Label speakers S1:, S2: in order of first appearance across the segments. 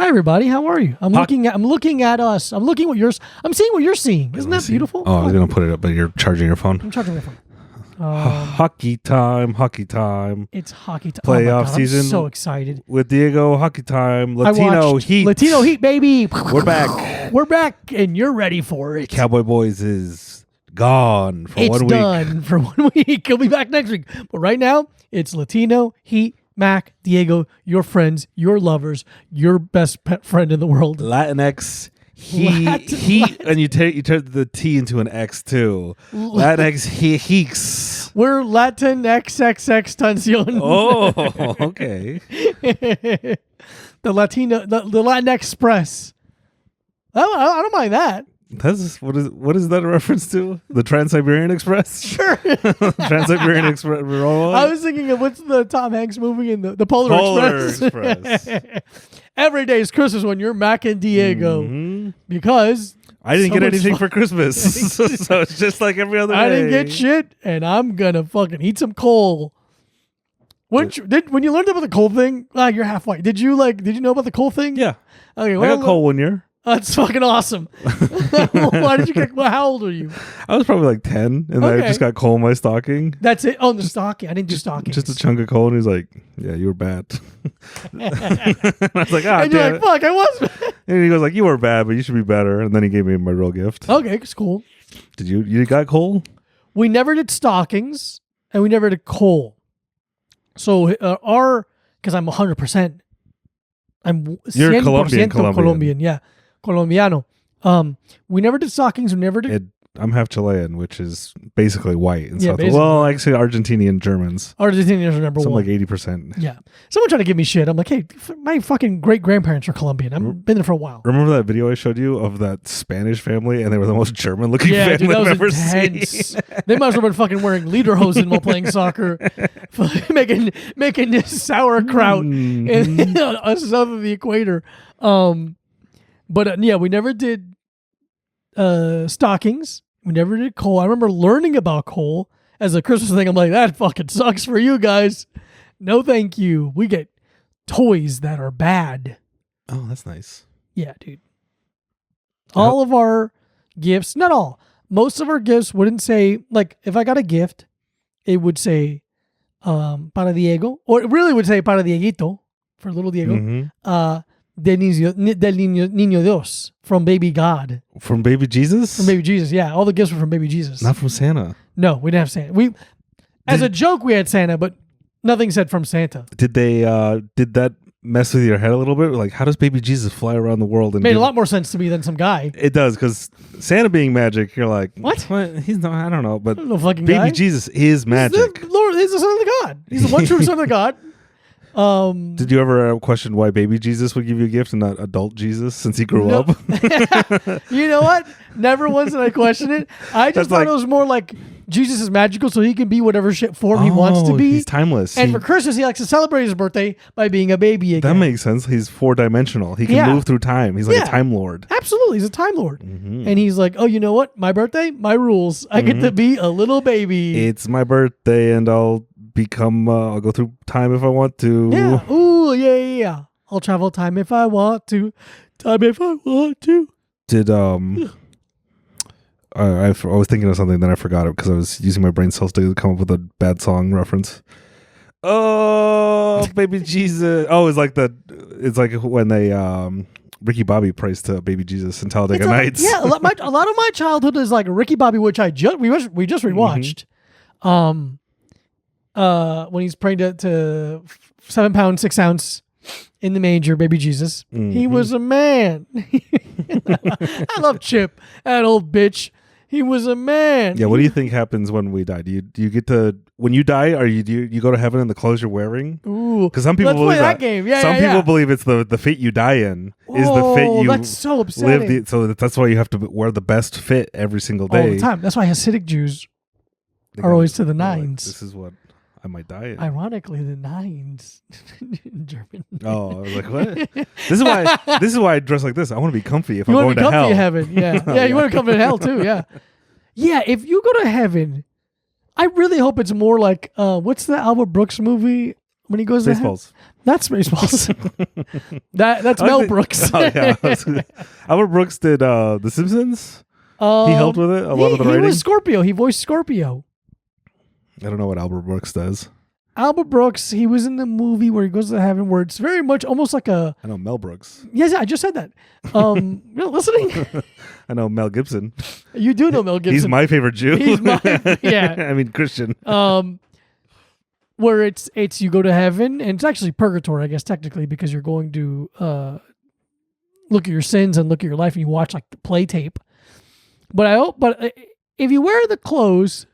S1: everybody. How are you? I'm looking at us. I'm seeing what you're seeing. Isn't that beautiful?
S2: Oh, I was gonna put it up, but you're charging your phone.
S1: I'm charging my phone.
S2: Hockey time.
S1: It's hockey time.
S2: Playoff season.
S1: I'm so excited.
S2: With Diego, hockey time. Latino Heat.
S1: Latino Heat, baby.
S2: We're back.
S1: We're back, and you're ready for it.
S2: Cowboy Boys is gone for 1 week.
S1: It's done for 1 week. He'll be back next week. But right now, it's Latino Heat. Mac, Diego, your friends, your lovers, your best pet friend in the world.
S2: Latinx, Heat, and you turn the T into an X too. Latinx, Heeks.
S1: We're Latin XXX Tension.
S2: Oh, okay.
S1: the Latin Express. I don't mind that.
S2: What is that a reference to? The Trans-Siberian Express?
S1: Sure.
S2: Trans-Siberian Express.
S1: I was thinking of what's the Tom Hanks movie in the Polar Express. Every day is Christmas when you're Mac and Diego because
S2: I didn't get anything for Christmas, so it's just like every other day.
S1: I didn't get shit, and I'm gonna fucking eat some coal. When you learned about the coal thing, you're half white. Did you know about the coal thing?
S2: Yeah.
S1: Okay.
S2: I got coal 1 year.
S1: That's fucking awesome. Why did you get? Well, how old are you?
S2: I was probably like 10, and I just got coal in my stocking.
S1: That's it. Oh, the stocking. I didn't do stockings.
S2: Just a chunk of coal, and he's like, "Yeah, you were bad." I was like, "Ah,
S1: and you're like, fuck, I was bad."
S2: And he goes like, "You were bad, but you should be better." And then he gave me my real gift.
S1: Okay, it's cool.
S2: Did you got coal?
S1: We never did stockings, and we never did coal. So because I'm 100%.
S2: You're Colombian.
S1: Yeah. Colombiano. We never did stockings. We never did.
S2: I'm half Chilean, which is basically white in South.
S1: Basically.
S2: Well, actually, Argentinian Germans.
S1: Argentinians are number one.
S2: Like 80%.
S1: Yeah. Someone tried to give me shit. I'm like, hey, my fucking great grandparents are Colombian. I've been there for a while.
S2: Remember that video I showed you of that Spanish family, and they were the most German looking family I've ever seen.
S1: They must have been fucking wearing lederhosen while playing soccer, making this sauerkraut in south of the equator. But we never did stockings. We never did coal. I remember learning about coal as a Christmas thing. I'm like, that fucking sucks for you guys. No, thank you. We get toys that are bad.
S2: Oh, that's nice.
S1: Yeah, dude. All of our gifts, not all, most of our gifts wouldn't say, like, if I got a gift, it would say para Diego, or it really would say para Dieguito, for little Diego.
S2: Mm-hmm.
S1: Del Niño Dios, from Baby God.
S2: From Baby Jesus?
S1: From Baby Jesus, yeah. All the gifts were from Baby Jesus.
S2: Not from Santa.
S1: No, we didn't have Santa. As a joke, we had Santa, but nothing said from Santa.
S2: Did that mess with your head a little bit? Like, how does Baby Jesus fly around the world? And
S1: made a lot more sense to me than some guy.
S2: It does, because Santa being magic, you're like,
S1: what?
S2: He's not, I don't know, but
S1: fucking
S2: Baby
S1: guy.
S2: Jesus is magic.
S1: He's the son of God. He's the one true son of God.
S2: Did you ever question why Baby Jesus would give you a gift and not adult Jesus since he grew up?
S1: You know what? Never once did I question it. I just thought it was more like Jesus is magical, so he can be whatever shit form he wants to be.
S2: He's timeless.
S1: And for Christmas, he likes to celebrate his birthday by being a baby again.
S2: That makes sense. He's 4-dimensional. He can move through time. He's like a time lord.
S1: Absolutely. He's a time lord.
S2: Mm-hmm.
S1: And he's like, oh, you know what? My birthday, my rules. I get to be a little baby.
S2: It's my birthday, and I'll go through time if I want to.
S1: Yeah. Ooh, yeah. I'll travel time if I want to. Time if I want to.
S2: Did I was thinking of something, then I forgot it because I was using my brain cells to come up with a bad song reference. Oh, Baby Jesus! Oh, it's like when they Ricky Bobby prays to Baby Jesus in Talladega Nights.
S1: Yeah, a lot of my childhood is like Ricky Bobby, which we just rewatched.
S2: Mm-hmm.
S1: When he's praying to 7 pound 6 ounce in the manger, Baby Jesus. Mm-hmm. He was a man. I love Chip, that old bitch. He was a man.
S2: Yeah, what do you think happens when we die? Do you get to, when you die, do you go to heaven in the clothes you're wearing?
S1: Ooh,
S2: because some people believe
S1: that game. Yeah,
S2: some people believe it's the fit you die in is the fit you.
S1: That's so upsetting.
S2: So that's why you have to wear the best fit every single day,
S1: all the time. That's why Hasidic Jews are always to the nines.
S2: This is what I might die in.
S1: Ironically, the nines in German.
S2: Oh, I was like, what? This is why I dress like this. I want to be comfy if I'm going to hell.
S1: You want to be comfy in heaven, yeah. Yeah, you want to come to hell too, yeah. Yeah, if you go to heaven, I really hope it's more like, what's the Albert Brooks movie when he goes to heaven?
S2: Spaceballs.
S1: That's Spaceballs. That's Mel Brooks.
S2: Oh, yeah. Albert Brooks did The Simpsons. He helped with it. A lot of the writing.
S1: He was Scorpio. He voiced Scorpio.
S2: I don't know what Albert Brooks does.
S1: Albert Brooks, he was in the movie where he goes to heaven, where it's very much almost like a...
S2: I know Mel Brooks.
S1: Yes, I just said that. You're listening?
S2: I know Mel Gibson.
S1: You do know Mel Gibson.
S2: He's my favorite Jew.
S1: Yeah.
S2: I mean, Christian.
S1: Where it's you go to heaven, and it's actually purgatory, I guess, technically, because you're going to look at your sins and look at your life, and you watch like the play tape. But if you wear the clothes...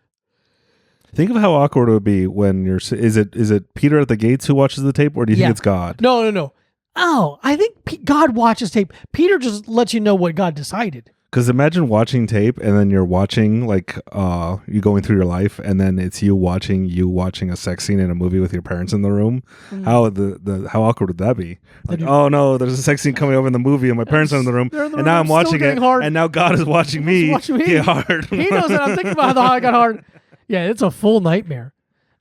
S2: Think of how awkward it would be when you're... Is it Peter at the gates who watches the tape, or do you think it's God?
S1: No. Oh, I think God watches tape. Peter just lets you know what God decided.
S2: Because imagine watching tape, and then you're watching, like, you going through your life, and then it's you watching a sex scene in a movie with your parents in the room. Mm. How awkward would that be? Like, oh no, there's a sex scene coming up in the movie, and my parents are in the room, and now I'm watching it, and now God is watching me get hard.
S1: He knows that I'm thinking about how I got hard. Yeah, it's a full nightmare.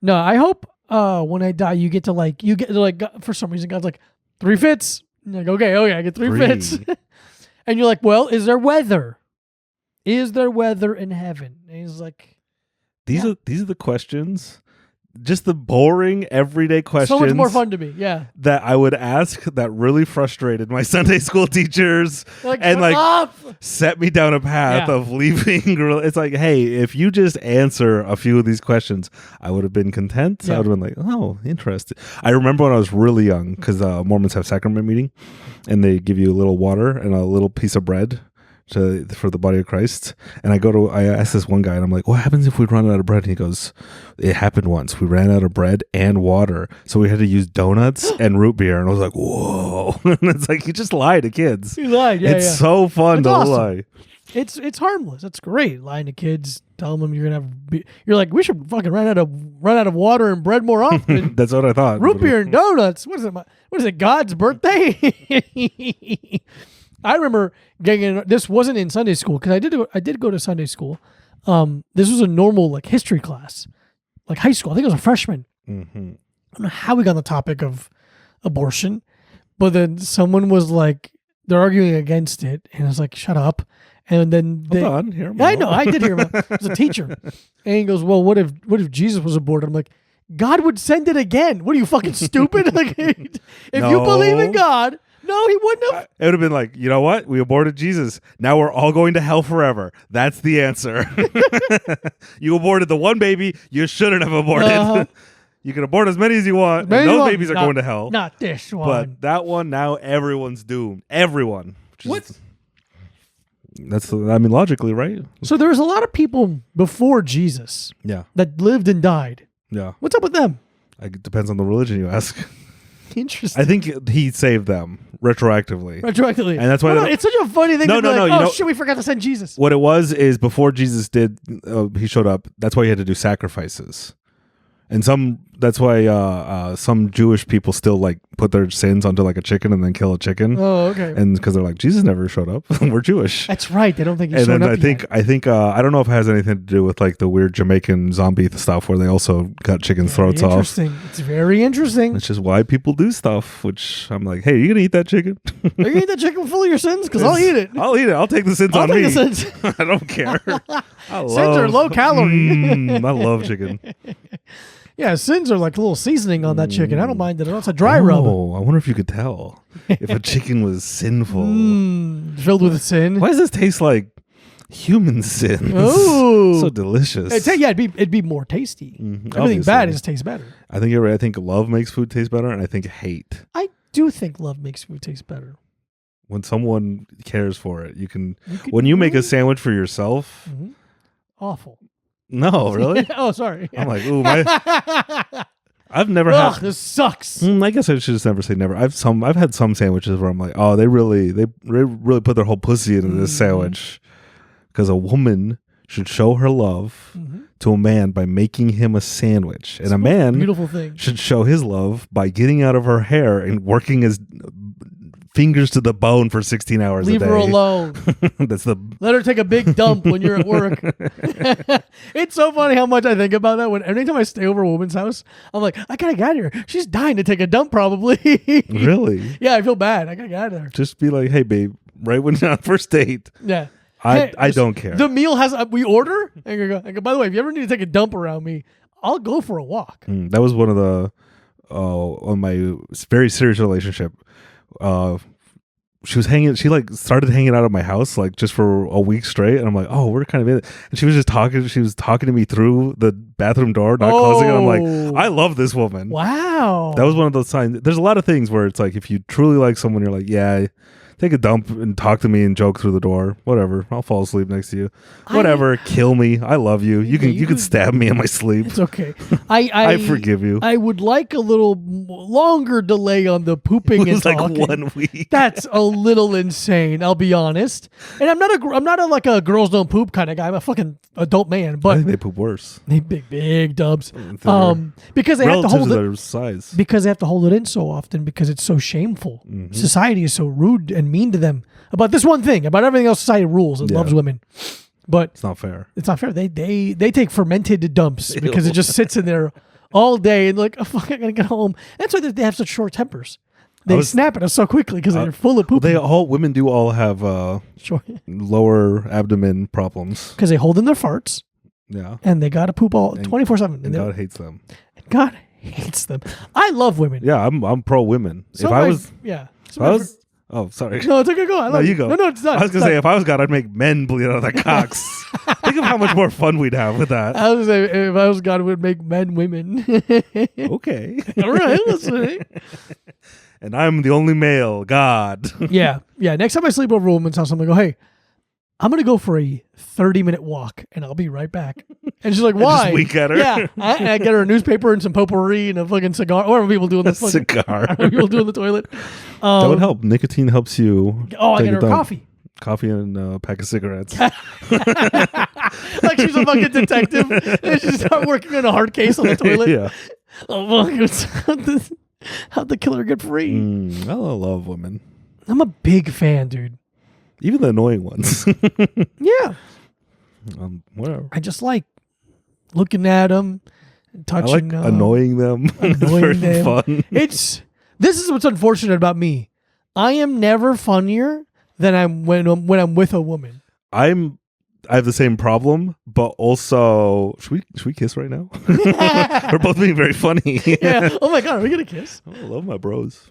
S1: No, I hope when I die, you get to for some reason, God's like, 3 fits. And you're like, okay, I get 3 fits. And you're like, well, is there weather? Is there weather in heaven? And he's like,
S2: these are the questions, just the boring everyday questions.
S1: So much more fun to me, yeah.
S2: That I would ask that really frustrated my Sunday school teachers and set me down a path of leaving. It's like, hey, if you just answer a few of these questions, I would have been content. Yeah. I would have been like, oh, interesting. I remember when I was really young, because Mormons have sacrament meeting, and they give you a little water and a little piece of bread for the body of Christ. And I asked this one guy, and I'm like, what happens if we run out of bread? And he goes, it happened once. We ran out of bread and water, so we had to use donuts and root beer. And I was like, whoa. And it's like, you just lie to kids.
S1: You lied, yeah.
S2: It's so fun to lie.
S1: It's harmless. It's great lying to kids, telling them you're gonna have. You're like, we should fucking run out of water and bread more often.
S2: That's what I thought.
S1: Root beer and donuts. What is it? God's birthday? I remember getting this wasn't in Sunday school, because I did go to Sunday school. This was a normal like history class, like high school. I think I was a freshman. Mm-hmm. I don't know how we got on the topic of abortion, but then someone was like, they're arguing against it, and I was like, shut up. And then I know, I did hear him. It was a teacher, and he goes, well, what if Jesus was aborted? I'm like, God would send it again. What are you, fucking stupid? Like, if you believe in God. No, he wouldn't have.
S2: It would have been like, you know what? We aborted Jesus. Now we're all going to hell forever. That's the answer. You aborted the one baby you shouldn't have aborted. You can abort as many as you want. And those babies are going to hell.
S1: Not this one.
S2: But that one, now everyone's doomed. Everyone. Logically, right?
S1: So there was a lot of people before Jesus that lived and died.
S2: Yeah.
S1: What's up with them?
S2: It depends on the religion you ask.
S1: Interesting.
S2: I think he saved them retroactively.
S1: And
S2: that's why
S1: it's such a funny thing. Shit, we forgot to send Jesus.
S2: What it was is before Jesus he showed up. That's why he had to do sacrifices. And that's why some Jewish people still like put their sins onto like a chicken and then kill a chicken.
S1: Oh, okay.
S2: And because they're like, Jesus never showed up. We're Jewish.
S1: That's right. They don't think he showed up.
S2: I think I don't know if it has anything to do with like the weird Jamaican zombie stuff where they also cut chickens' throats off.
S1: Interesting. It's very interesting.
S2: It's just why people do stuff. Which I'm like, hey, are you gonna eat that chicken?
S1: Are you gonna eat that chicken full of your sins? Because I'll eat it.
S2: I'll eat it. I'll take the sins on me. I don't care.
S1: Sins are low calorie.
S2: I love chicken.
S1: Yeah, sins are like a little seasoning on that chicken. I don't mind it. It's a dry rub.
S2: Oh, I wonder if you could tell if a chicken was sinful.
S1: Filled with sin.
S2: Why does this taste like human sins?
S1: Oh,
S2: so delicious.
S1: It'd be more tasty. Everything bad tastes better.
S2: I think you're right. I think love makes food taste better, and I think hate.
S1: I do think love makes food taste better.
S2: When someone cares for it, when you make a sandwich for yourself.
S1: Awful.
S2: No, really?
S1: Oh, sorry.
S2: I'm like, ooh, I've never had.
S1: This sucks.
S2: I guess I should just never say never. I've had some sandwiches where I'm like, oh, they really put their whole pussy into this sandwich, because a woman should show her love to a man by making him a sandwich, and a man
S1: beautiful thing
S2: should show his love by getting out of her hair and working his fingers to the bone for 16 hours
S1: Leave
S2: a day.
S1: her alone.
S2: That's the
S1: Let her take a big dump when you're at work. It's so funny how much I think about that. When anytime I stay over a woman's house, I'm like, I gotta get her. She's dying to take a dump, probably.
S2: Really.
S1: Yeah, I feel bad. I gotta get her.
S2: Just be like, hey, babe, right when you're on first date.
S1: Yeah.
S2: I don't care.
S1: The meal has we order. And I go, by the way, if you ever need to take a dump around me, I'll go for a walk.
S2: That was one of the on my very serious relationship. She started hanging out at my house like just for a week straight, and I'm like, oh, we're kind of in it. And she was talking to me through the bathroom door, not closing it. I'm like, I love this woman.
S1: Wow.
S2: That was one of those signs. There's a lot of things where it's like, if you truly like someone, you're like, yeah, take a dump and talk to me and joke through the door. Whatever. I'll fall asleep next to you. Whatever. Kill me. I love you. You can stab me in my sleep.
S1: It's okay. I
S2: I forgive you.
S1: I would like a little longer delay on the pooping and
S2: like
S1: talking.
S2: 1 week.
S1: That's a little insane. I'll be honest. And I'm not a like a girls don't poop kind of guy. I'm a fucking adult man.
S2: I
S1: But
S2: think they poop worse.
S1: they big dubs.
S2: They're
S1: Because they have to
S2: relative
S1: hold
S2: to
S1: it.
S2: their size.
S1: Because they have to hold it in so often because it's so shameful.
S2: Mhm.
S1: Society is so rude and mean to them about this one thing. About everything else, society rules and
S2: Yeah.
S1: loves women. But
S2: It's not fair.
S1: it's not fair. They take fermented dumps because
S2: Ew.
S1: it just sits in there all day and like, oh fuck, I gotta get home. That's why they have such short tempers. They snap at us so quickly because they're full of poop.
S2: Women do all have lower abdomen problems.
S1: Because they hold in their farts
S2: Yeah.
S1: and they gotta poop all
S2: And-
S1: 24/7.
S2: And God hates them.
S1: God hates them. I love women.
S2: Yeah, I'm pro women.
S1: So
S2: if I was oh, sorry.
S1: no, it's okay. Go. I
S2: No,
S1: love
S2: you go.
S1: No, it's not.
S2: I was gonna say, if I was God, I'd make men bleed out of their cocks. Think of how much more fun we'd have with that.
S1: I was gonna say, if I was God, it would make men women.
S2: Okay.
S1: All right, listening.
S2: And I'm the only male. God.
S1: Yeah. Next time I sleep over a woman's house, I'm gonna go, hey, I'm gonna go for a 30-minute walk, and I'll be right back. And she's like, why?
S2: Just wink at her.
S1: Yeah. I get her a newspaper and some potpourri and a fucking cigar. Or people doing the fucking
S2: cigar.
S1: people doing the toilet.
S2: That would help. Nicotine helps you.
S1: Oh, I
S2: take
S1: get her
S2: it down.
S1: coffee.
S2: Coffee and a pack of cigarettes.
S1: Like she's a fucking detective. And she start working on a hard case on the toilet.
S2: Yeah.
S1: Oh, fuck. How'd the killer get free?
S2: I love women.
S1: I'm a big fan, dude.
S2: Even the annoying ones.
S1: Yeah.
S2: Whatever.
S1: I just like looking at them, touching
S2: I like annoying them. It's
S1: annoying
S2: very
S1: them.
S2: fun.
S1: This is what's unfortunate about me. I am never funnier than I'm when I'm with a woman.
S2: I have the same problem, but also should we kiss right now? We're both being very funny.
S1: Yeah. Oh my god, are we gonna kiss?
S2: I love my bros.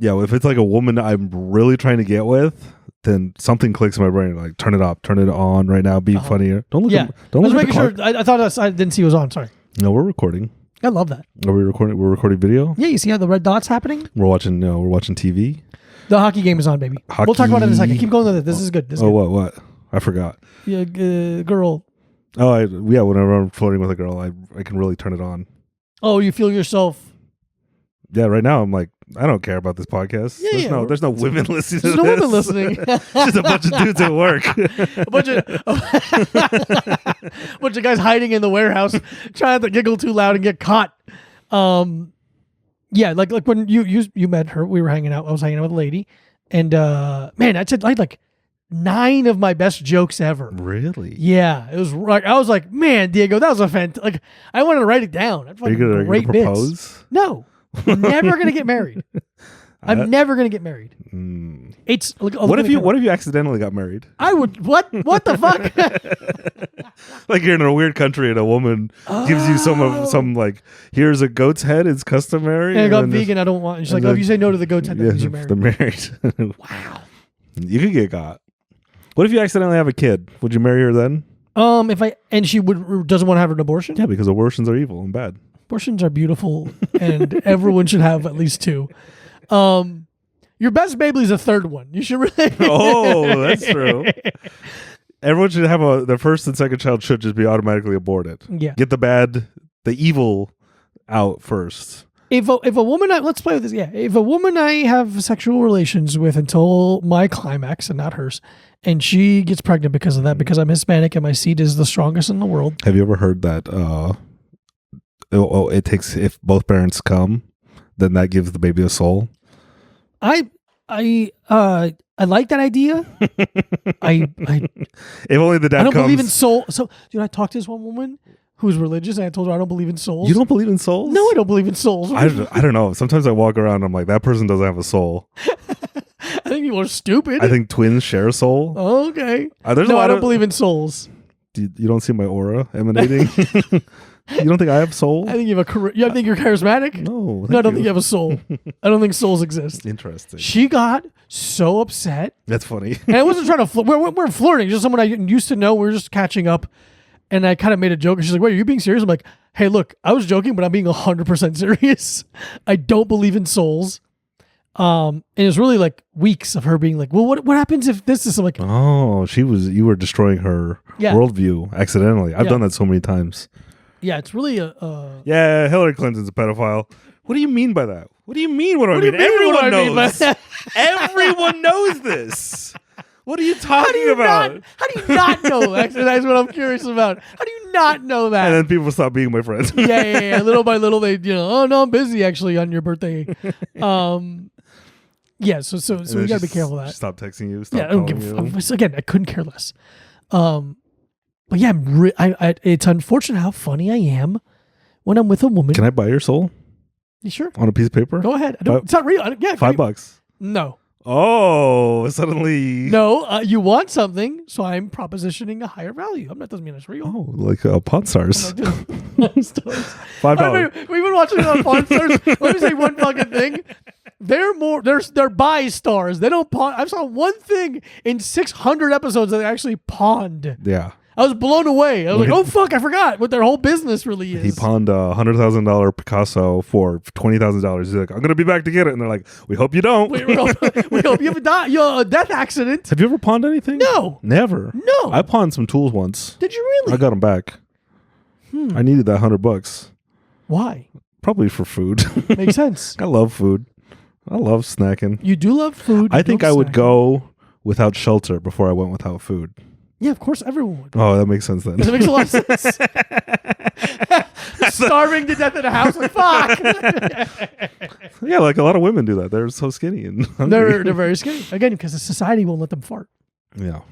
S2: If it's like a woman I'm really trying to get with, then something clicks in my brain. Like, turn it up, turn it on right now. Be funnier. Don't look.
S1: Yeah.
S2: Don't
S1: I was
S2: look at
S1: making
S2: the
S1: sure.
S2: clock.
S1: I thought I didn't see it was on. Sorry.
S2: No, we're recording.
S1: I love that.
S2: Are we recording? We're recording video.
S1: Yeah, you see how the red dot's happening?
S2: We're watching TV.
S1: The hockey game is on, baby. We'll talk about it in a second. Keep going with it. This is good. This is good.
S2: What? I forgot.
S1: Yeah, girl.
S2: Oh, whenever I'm flirting with a girl, I can really turn it on.
S1: Oh, you feel yourself.
S2: Yeah, right now I'm like, I don't care about this podcast.
S1: Yeah,
S2: there's no women listening.
S1: There's
S2: to
S1: no
S2: this.
S1: women listening.
S2: Just a bunch of dudes at work.
S1: a bunch of guys hiding in the warehouse, trying to giggle too loud and get caught. Yeah, like when you met her, we were hanging out. I was hanging out with a lady, and man, I had like 9 of my best jokes ever.
S2: Really?
S1: Yeah, it was like I was like, man, Diego, that was a fantastic. Like I wanted to write it down.
S2: Are you gonna propose?
S1: Bits. No, I'm never gonna get married. I'm never gonna get married. It's like,
S2: what if you accidentally got married?
S1: I would. What the fuck?
S2: Like you're in a weird country and a woman gives you some like, here's a goat's head. It's customary.
S1: And I got vegan. I don't want. And she's like, if you say no to the goat's head, that means you're married.
S2: They're married.
S1: Wow.
S2: You could get got. What if you accidentally have a kid? Would you marry her then?
S1: And she doesn't want to have an abortion.
S2: Yeah, because abortions are evil and bad.
S1: Abortions are beautiful, and everyone should have at least 2. Your best Baby's a 3rd one. You should really.
S2: Oh, that's true. Everyone should have their first and second child should just be automatically aborted.
S1: Yeah.
S2: Get the evil out first.
S1: If a woman, let's play with this. Yeah. If a woman I have sexual relations with until my climax and not hers, and she gets pregnant because of that, because I'm Hispanic and my seed is the strongest in the world.
S2: Have you ever heard that? It takes, if both parents come, then that gives the baby a soul.
S1: I like that idea. I
S2: If only the dad
S1: I don't
S2: comes.
S1: believe in soul. So, dude, I talked to this one woman who's religious, and I told her I don't believe in souls.
S2: You don't believe in souls?
S1: No, I don't believe in souls.
S2: I don't know. Sometimes I walk around and I'm like, that person doesn't have a soul.
S1: I think people are stupid.
S2: I think twins share a soul.
S1: Oh, okay.
S2: There's
S1: No,
S2: a lot
S1: I don't
S2: of,
S1: believe in souls.
S2: You don't see my aura emanating? You don't think I have soul?
S1: I think you have I think you're charismatic.
S2: No.
S1: No, I don't think you have a soul. I don't think souls exist.
S2: Interesting.
S1: She got so upset.
S2: That's funny.
S1: And I wasn't trying to we're flirting. Just someone I used to know. We were just catching up. And I kind of made a joke. And she's like, wait, are you being serious? I'm like, hey, look, I was joking, but I'm being 100% serious. I don't believe in souls. And it's really like weeks of her being like, well, what happens if this is like,
S2: Oh, you were destroying her worldview accidentally. I've done that so many times.
S1: yeah, it's really
S2: Yeah, Hillary Clinton's a pedophile. What do you mean by that? What do you mean? What do I mean?
S1: do you mean, what do I mean by
S2: knows.
S1: that?
S2: Everyone knows this. What are you talking about?
S1: How do you not know? Actually, that's what I'm curious about. How do you not know that?
S2: And then people stop being my friends.
S1: yeah. Little by little, they, oh no, I'm busy actually on your birthday. Yeah, so we gotta be careful of that.
S2: Stop texting you. Stop
S1: Yeah, I don't
S2: calling
S1: give.
S2: you.
S1: Again, I couldn't care less. But yeah, it's unfortunate how funny I am when I'm with a woman.
S2: Can I buy your soul
S1: You sure?
S2: on a piece of paper?
S1: Go ahead. It's not real. Yeah,
S2: $5.
S1: No.
S2: Oh, suddenly.
S1: No, you want something, so I'm propositioning a higher value. That doesn't mean it's real.
S2: Oh, like Pawn Stars. $5.
S1: We've been watching it on Pawn Stars. Let me say one fucking thing. They're buy stars. They don't pawn. I saw one thing in 600 episodes that they actually pawned.
S2: Yeah.
S1: I was blown away. I was like, oh fuck, I forgot what their whole business really is.
S2: He pawned a $100,000 Picasso for $20,000. He's like, I'm going to be back to get it. And they're like, we hope you don't.
S1: we hope you have a death accident.
S2: Have you ever pawned anything?
S1: No.
S2: Never.
S1: No.
S2: I pawned some tools once.
S1: Did you really?
S2: I got them back. I needed that $100.
S1: Why?
S2: Probably for food.
S1: Makes sense.
S2: I love food. I love snacking.
S1: You do love food.
S2: I think I would go without shelter before I went without food.
S1: Yeah, of course, everyone would.
S2: Oh, that makes sense then.
S1: That makes a lot of sense. Starving to death in a house, like fuck.
S2: Yeah, like a lot of women do that. They're so skinny and hungry.
S1: They're very skinny again because the society won't let them fart.
S2: Yeah,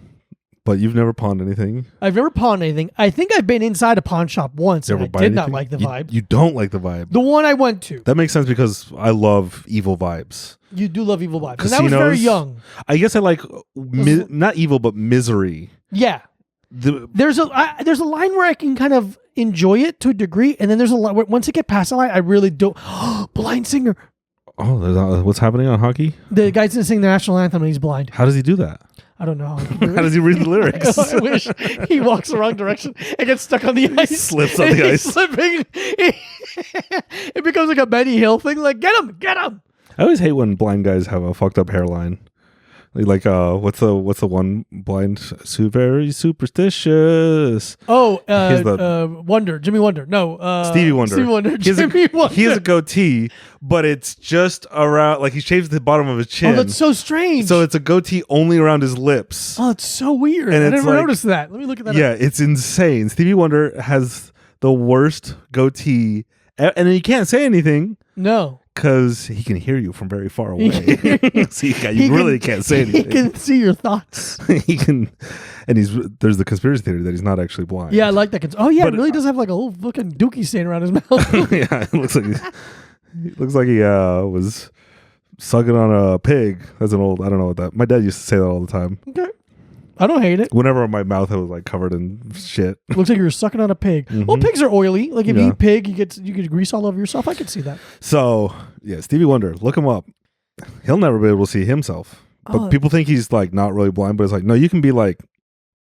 S2: but you've never pawned anything.
S1: I've never pawned anything. I think I've been inside a pawn shop once,
S2: You
S1: and I
S2: ever buy
S1: did not
S2: anything?
S1: like the vibe.
S2: You don't like the vibe.
S1: The one I went to.
S2: That makes sense because I love evil vibes.
S1: You do love evil vibes, and I was very young.
S2: I guess I like not evil, but misery.
S1: Yeah. There's a line where I can kind of enjoy it to a degree, and then there's a line where once I get past the line, I really don't. Blind singer.
S2: Oh, what's happening on hockey?
S1: The guy's gonna sing the national anthem and he's blind.
S2: How does he do that?
S1: I don't know.
S2: How does he read the lyrics?
S1: I wish he walks the wrong direction and gets stuck on the ice.
S2: Slips on the ice.
S1: Slipping. It becomes like a Benny Hill thing. Like, get him.
S2: I always hate when blind guys have a fucked up hairline. Like what's the one blind very superstitious?
S1: Oh, Wonder, Jimmy Wonder. No,
S2: Stevie Wonder.
S1: Jimmy Wonder.
S2: He has a goatee, but it's just around, like he shaves the bottom of his chin.
S1: Oh, that's so strange.
S2: So it's a goatee only around his lips.
S1: Oh, it's so weird.
S2: And
S1: I
S2: it's
S1: never
S2: like,
S1: noticed that. Let me look at that.
S2: Yeah, it's insane. Stevie Wonder has the worst goatee, and you can't say anything.
S1: No.
S2: Because he can hear you from very far away. So you really can't say anything.
S1: He can see your thoughts.
S2: He can, and there's the conspiracy theory that he's not actually blind.
S1: Yeah, I like that. Oh yeah, it really does have like a little fucking dookie stain around his mouth.
S2: Yeah, it looks like he was sucking on a pig. That's an old. I don't know what that. My dad used to say that all the time.
S1: Okay. I don't hate it.
S2: Whenever my mouth was like covered in shit.
S1: Looks like you're sucking on a pig.
S2: Mm-hmm.
S1: Well, pigs are oily. Like if you eat pig, you get grease all over yourself. I could see that.
S2: So yeah, Stevie Wonder, look him up. He'll never be able to see himself. But people think he's like not really blind, but it's like no, you can be like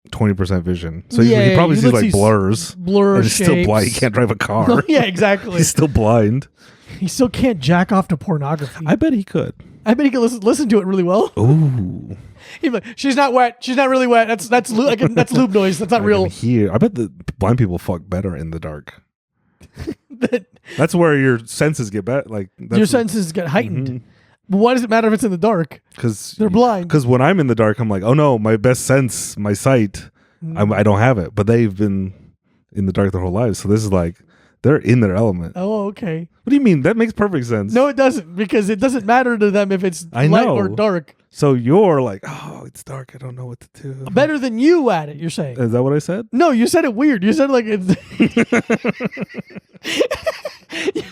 S2: 20% vision. So he probably sees like blurs.
S1: Blur
S2: and he's still blind. He can't drive a car.
S1: Yeah, exactly.
S2: He's still blind.
S1: He still can't jack off to pornography.
S2: I bet he could.
S1: I bet he could listen to it really well.
S2: Ooh.
S1: He'd be like, she's not wet. She's not really wet. That's lube noise. That's not real.
S2: Here, I bet the blind people fuck better in the dark. That's where your senses get better. Like
S1: your senses get heightened. Mm-hmm. But why does it matter if it's in the dark?
S2: Because
S1: they're blind.
S2: Because when I'm in the dark, I'm like, oh no, my best sense, my sight, I don't have it. But they've been in the dark their whole lives, so this is like They're in their element.
S1: Oh, okay.
S2: What do you mean? That makes perfect sense.
S1: No, it doesn't, because it doesn't matter to them if it's
S2: I
S1: light
S2: know.
S1: or dark.
S2: So you're like, oh, it's dark. I don't know what to do.
S1: Better than you at it, you're saying.
S2: Is that what I said?
S1: No, you said it weird. You said like it's.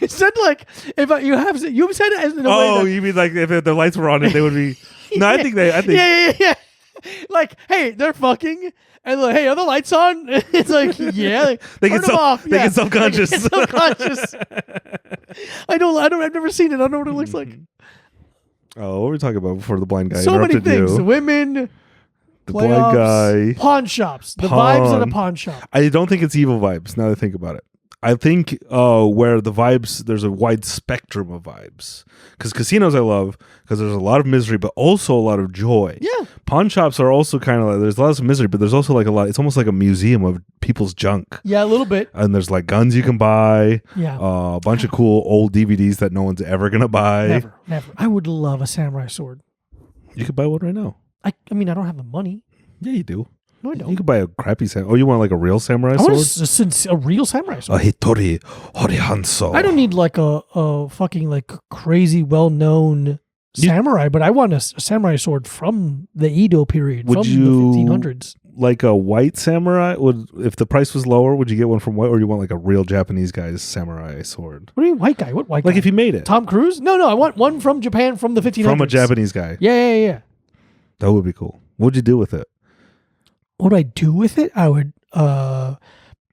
S1: You said like you said it as in a way
S2: Oh,
S1: that,
S2: you mean like if the lights were on it, they would be. No, I think
S1: yeah. Like, hey, they're fucking, and like, hey, are the lights on? It's like, yeah, like,
S2: they
S1: turn
S2: get
S1: them off.
S2: They
S1: Yeah.
S2: get self-conscious.
S1: They get self-conscious. I don't. I've never seen it. I don't know what it looks like.
S2: Oh, what were we talking about before the blind guy
S1: So many
S2: interrupted
S1: things.
S2: you?
S1: Women,
S2: The
S1: playoffs,
S2: blind guy.
S1: pawn shops. The vibes at a pawn shop.
S2: I don't think it's evil vibes. Now that I think about it, I think where the vibes, there's a wide spectrum of vibes. Because casinos I love because there's a lot of misery, but also a lot of joy.
S1: Yeah.
S2: Pawn shops are also kind of like, there's lots of misery, but there's also like a lot. It's almost like a museum of people's junk.
S1: Yeah, a little bit.
S2: And there's like guns you can buy.
S1: Yeah.
S2: A bunch of cool old DVDs that no one's ever gonna buy.
S1: Never. I would love a samurai sword.
S2: You could buy one right now.
S1: I mean, I don't have the money.
S2: Yeah, you do.
S1: No, I don't.
S2: You could buy a crappy samurai. Oh, you want like a real samurai
S1: I
S2: sword?
S1: want a real samurai sword.
S2: Hitori Horihanso.
S1: I don't need like a fucking like crazy well-known samurai, but I want a samurai sword from the Edo period,
S2: Would
S1: from
S2: you-
S1: the 1500s.
S2: Like a white samurai. Would if the price was lower, would you get one from white, or you want like a real Japanese guy's samurai sword?
S1: What do you mean white guy? What white
S2: Like
S1: guy?
S2: if he made it
S1: Tom Cruise? No, I want one from Japan from the 1500s.
S2: from a Japanese guy.
S1: Yeah.
S2: That would be cool. What'd you do with it?
S1: What would I do with it? I would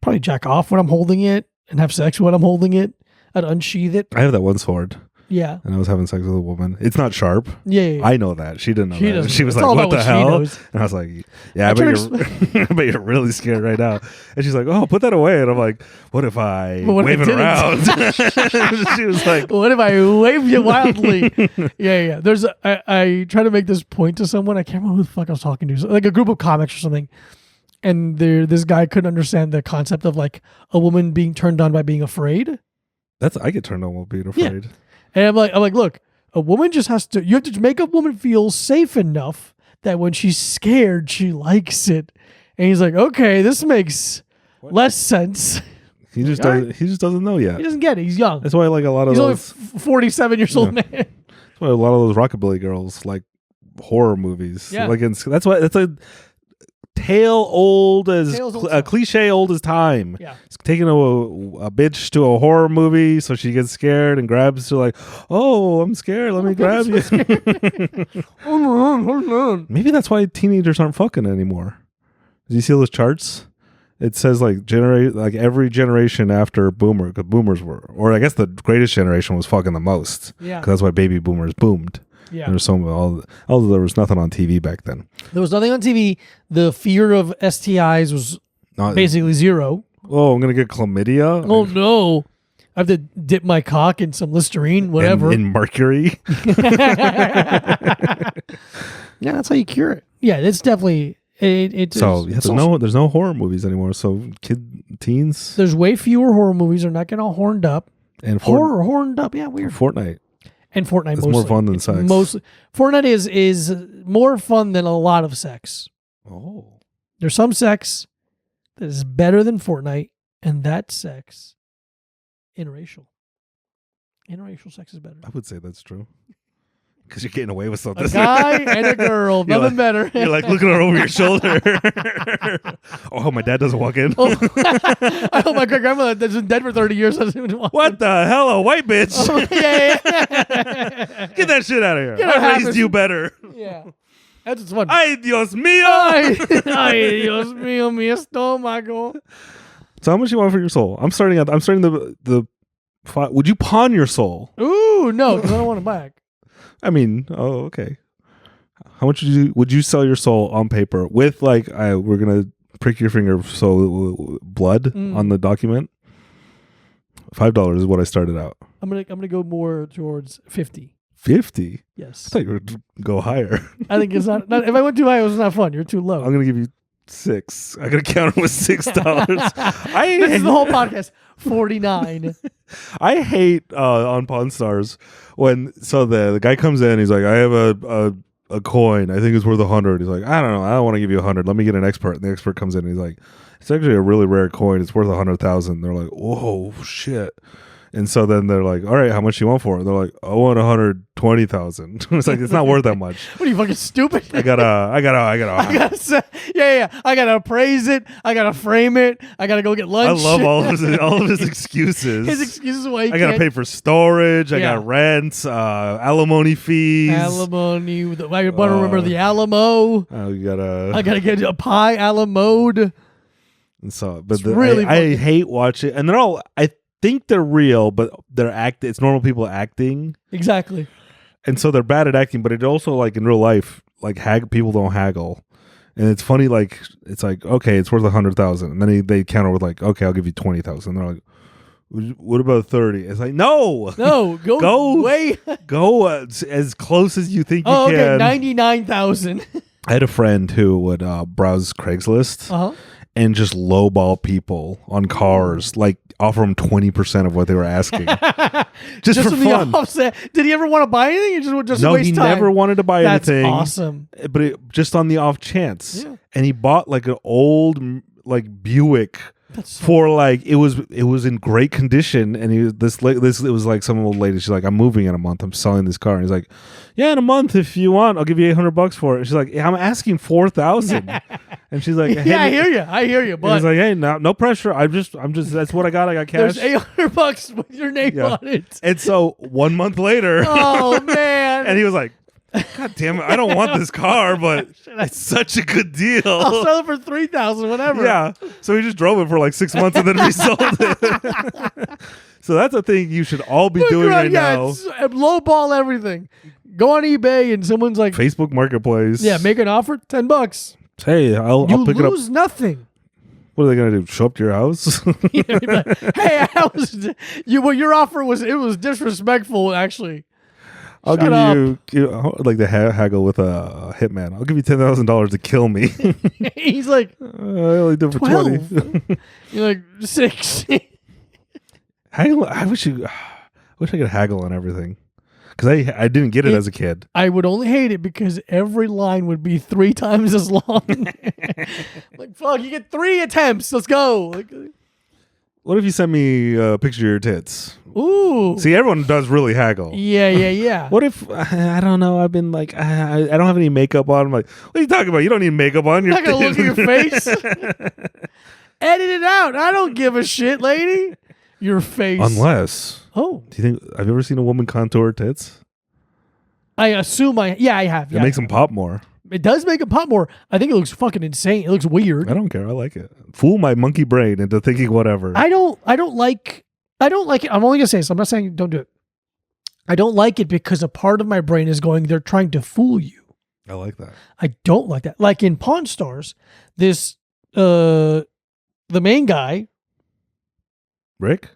S1: probably jack off when I'm holding it and have sex when I'm holding it. I'd unsheath it.
S2: I have that one sword,
S1: Yeah.
S2: and I was having sex with a woman. It's not sharp.
S1: Yeah.
S2: I know that. She didn't know that.
S1: doesn't
S2: She
S1: know.
S2: was
S1: It's
S2: like,
S1: all
S2: "What
S1: about
S2: the
S1: what she
S2: hell?"
S1: knows.
S2: And I was like, "Yeah, I
S1: I
S2: bet
S1: try
S2: you're, I bet you're really scared right now." And she's like, "Oh, put that away." And I'm like, "What if I
S1: But what if
S2: wave
S1: I
S2: it
S1: didn't?
S2: around?" She was like,
S1: What if I wave you wildly? Yeah. There's I try to make this point to someone. I can't remember who the fuck I was talking to. So, like a group of comics or something. And this guy couldn't understand the concept of like a woman being turned on by being afraid.
S2: I get turned on while being afraid.
S1: And I'm like, look, a woman just you have to make a woman feel safe enough that when she's scared, she likes it. And he's like, okay, this makes less sense.
S2: He just
S1: All
S2: doesn't. He just doesn't know yet.
S1: He doesn't get it. He's young.
S2: That's why I like a lot of
S1: He's only
S2: those.
S1: 47 years old, man.
S2: That's why a lot of those rockabilly girls like horror movies.
S1: Yeah.
S2: Like that's a tale old as
S1: Tale's old
S2: a
S1: stuff.
S2: cliche old as time.
S1: Yeah.
S2: It's taking a bitch to a horror movie so she gets scared and grabs her like, oh, I'm scared. Let me grab you.
S1: Hold on.
S2: Maybe that's why teenagers aren't fucking anymore. Do you see those charts? It says like every generation after boomer, 'cause boomers were, or I guess the greatest generation was fucking the most.
S1: Yeah.
S2: Because that's why baby boomers boomed.
S1: Yeah.
S2: There was although there was nothing on TV back then.
S1: There was nothing on TV. The fear of STIs was
S2: Not,
S1: basically zero.
S2: oh, I'm gonna get chlamydia.
S1: Oh no. I have to dip my cock in some Listerine, whatever.
S2: In mercury.
S1: Yeah, that's how you cure it. Yeah, it's definitely it's
S2: So
S1: it's
S2: there's no horror movies anymore. So teens
S1: there's way fewer horror movies. They're not getting all horned up.
S2: and
S1: Horned up. Yeah, weird.
S2: Fortnite.
S1: And Fortnite
S2: It's
S1: mostly.
S2: more fun than sex.
S1: Mostly, Fortnite is more fun than a lot of sex.
S2: Oh,
S1: There's some sex that is better than Fortnite, and that sex interracial. Interracial sex is better.
S2: I would say that's true. Because you're getting away with something.
S1: A guy and a girl,
S2: You're
S1: nothing better.
S2: You're like looking over your shoulder. Oh, my dad doesn't walk in.
S1: Oh, I hope my great grandmother that's been dead for 30 years doesn't even walk.
S2: What the hell, a white bitch?
S1: Oh, yeah.
S2: Get that shit out of here.
S1: You know what
S2: I raised
S1: happens.
S2: you better.
S1: Yeah. That's what's fun.
S2: Ay, Dios mío.
S1: Ay, Dios mío, mi estómago.
S2: So how much you want for your soul? I'm starting the would you pawn your soul?
S1: Ooh, no, because I don't want it back.
S2: I mean, oh, okay. How much would you sell your soul on paper with like we're gonna prick your finger so blood on the document? $5 is what I started out.
S1: I'm gonna go more towards 50.
S2: 50?
S1: Yes.
S2: I thought you would go higher.
S1: I think it's not if I went too high, it was not fun. You're too low.
S2: I'm gonna give you $6. I'm gonna count it with $6.
S1: This is the whole podcast. 49.
S2: I hate on Pawn Stars when the guy comes in, he's like, I have a a coin. I think it's worth 100. He's like, I don't know. I don't want to give you 100. Let me get an expert. And the expert comes in and he's like, it's actually a really rare coin. It's worth 100,000. They're like, whoa, shit. And so then they're like, all right, how much do you want for it? They're like, I want 120,000. It's like, it's not worth that much.
S1: What are you, fucking stupid?
S2: I gotta
S1: say, yeah. I gotta appraise it. I gotta frame it. I gotta go get lunch.
S2: I love all of his excuses.
S1: His excuses why he
S2: I gotta
S1: can't.
S2: pay for storage. I
S1: Yeah.
S2: got rents, alimony fees.
S1: Alimony. I want to remember the Alamo.
S2: You gotta.
S1: I gotta get a pie Alamode.
S2: And so, but
S1: It's really
S2: I hate watching, and they're all. I think they're real, but they're act. It's normal people acting.
S1: Exactly.
S2: And so they're bad at acting, but it also, like, in real life, like, people don't haggle. And it's funny, like, it's like, okay, it's worth 100,000. And then they counter with, like, okay, I'll give you 20,000. They're like, what about 30? It's like, no,
S1: go way.
S2: Go as close as you think you
S1: Oh, okay,
S2: can.
S1: 99,000.
S2: I had a friend who would browse Craigslist and just lowball people on cars, like offer them 20% of what they were asking, just for fun.
S1: The offset. Did he ever want to buy anything? Or just
S2: No,
S1: waste
S2: he
S1: time?
S2: never wanted to buy anything.
S1: That's awesome.
S2: But just on the off chance,
S1: Yeah.
S2: and he bought like an old like Buick. For like it was in great condition, and it was like some old lady. She's like, I'm moving in a month. I'm selling this car, and he's like, yeah, in a month if you want, I'll give you $800 for it. And she's like, yeah, I'm asking 4,000, and she's like, hey,
S1: yeah, I hear you. But
S2: he's like, hey, no pressure. I'm just that's what I got. I got cash.
S1: There's $800 with your name on it.
S2: And so 1 month later,
S1: oh man,
S2: and he was like, God damn it! I don't want this car, but it's such a good deal.
S1: I'll sell it for $3,000, whatever.
S2: Yeah. So he just drove it for like 6 months and then resold it. So that's a thing you should all be doing right now.
S1: Lowball everything. Go on eBay and someone's like,
S2: Facebook Marketplace.
S1: yeah, make an offer, $10.
S2: Hey, I'll pick it up.
S1: You lose nothing.
S2: What are they gonna do? Show up to your house?
S1: Hey, your offer was disrespectful. Actually,
S2: I'll give you like the haggle with a hitman. I'll give you $10,000 to kill me.
S1: He's like,
S2: I only do it for
S1: 12.
S2: 20.
S1: You're like 6.
S2: Haggle. I wish I could haggle on everything, because I didn't get it as a kid.
S1: I would only hate it because every line would be 3 times as long. Like, fuck, you get 3 attempts. Let's go. Like,
S2: What if you send me a picture of your tits?
S1: ooh.
S2: See, everyone does really haggle.
S1: Yeah.
S2: What if, I don't know, I've been like, I don't have any makeup on. I'm like, what are you talking about? You don't need makeup on.
S1: I'm not going to look at your face. Edit it out. I don't give a shit, lady. Your face.
S2: Unless.
S1: Oh.
S2: Do you think, have you ever seen a woman contour her tits?
S1: I assume I have.
S2: It makes them pop more.
S1: It does make it pop more. I think it looks fucking insane. It looks weird.
S2: I don't care. I like it. Fool my monkey brain into thinking whatever.
S1: I don't like it. I'm only gonna say this. I'm not saying don't do it. I don't like it because a part of my brain is going, they're trying to fool you.
S2: I like that.
S1: I don't like that. Like in Pawn Stars, this the main guy, Rick.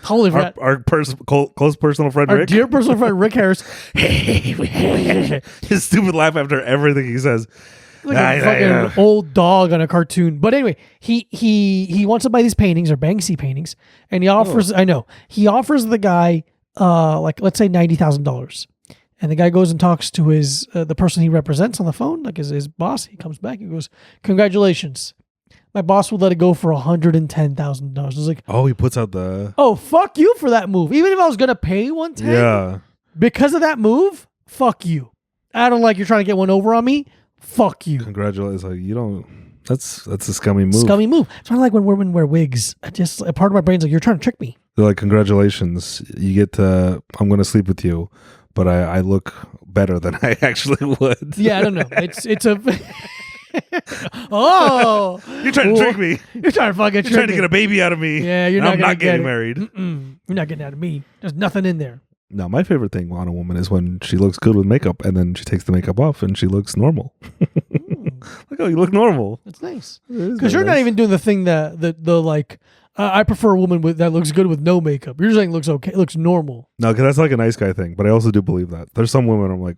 S1: Totally forgot.
S2: Our close personal friend
S1: Our
S2: Rick.
S1: dear personal friend Rick Harris.
S2: His stupid laugh after everything he says.
S1: Like a fucking old dog on a cartoon. But anyway, he wants to buy these paintings or Banksy paintings, and he offers. He offers the guy like, let's say $90,000, and the guy goes and talks to his the person he represents on the phone, like his boss. He comes back and goes, "Congratulations, my boss would let it go for $110,000." I was like,
S2: oh, he puts out the.
S1: Oh, fuck you for that move. Even if I was gonna pay 110,
S2: yeah,
S1: because of that move, fuck you. I don't like you're trying to get one over on me. Fuck you.
S2: Congratulations. Like, you don't. That's a scummy move.
S1: Scummy move. It's kind of like when women wear wigs. A part of my brain's like, you're trying to trick me.
S2: They're like, congratulations. You get to. I'm going to sleep with you, but I look better than I actually would.
S1: Yeah, I don't know. It's a. Oh,
S2: you're trying to trick me.
S1: You're trying to fucking.
S2: You're trying to get a baby out of me.
S1: Yeah, you're
S2: I'm
S1: not.
S2: not getting married.
S1: You're not getting out of me. There's nothing in there.
S2: No, my favorite thing on a woman is when she looks good with makeup and then she takes the makeup off and she looks normal. Like, oh, you look normal.
S1: That's nice. Because you're not even doing the thing that the like. I prefer a woman that looks good with no makeup. You're saying it looks okay. It looks normal.
S2: No, because that's like a nice guy thing. But I also do believe that there's some women I'm like,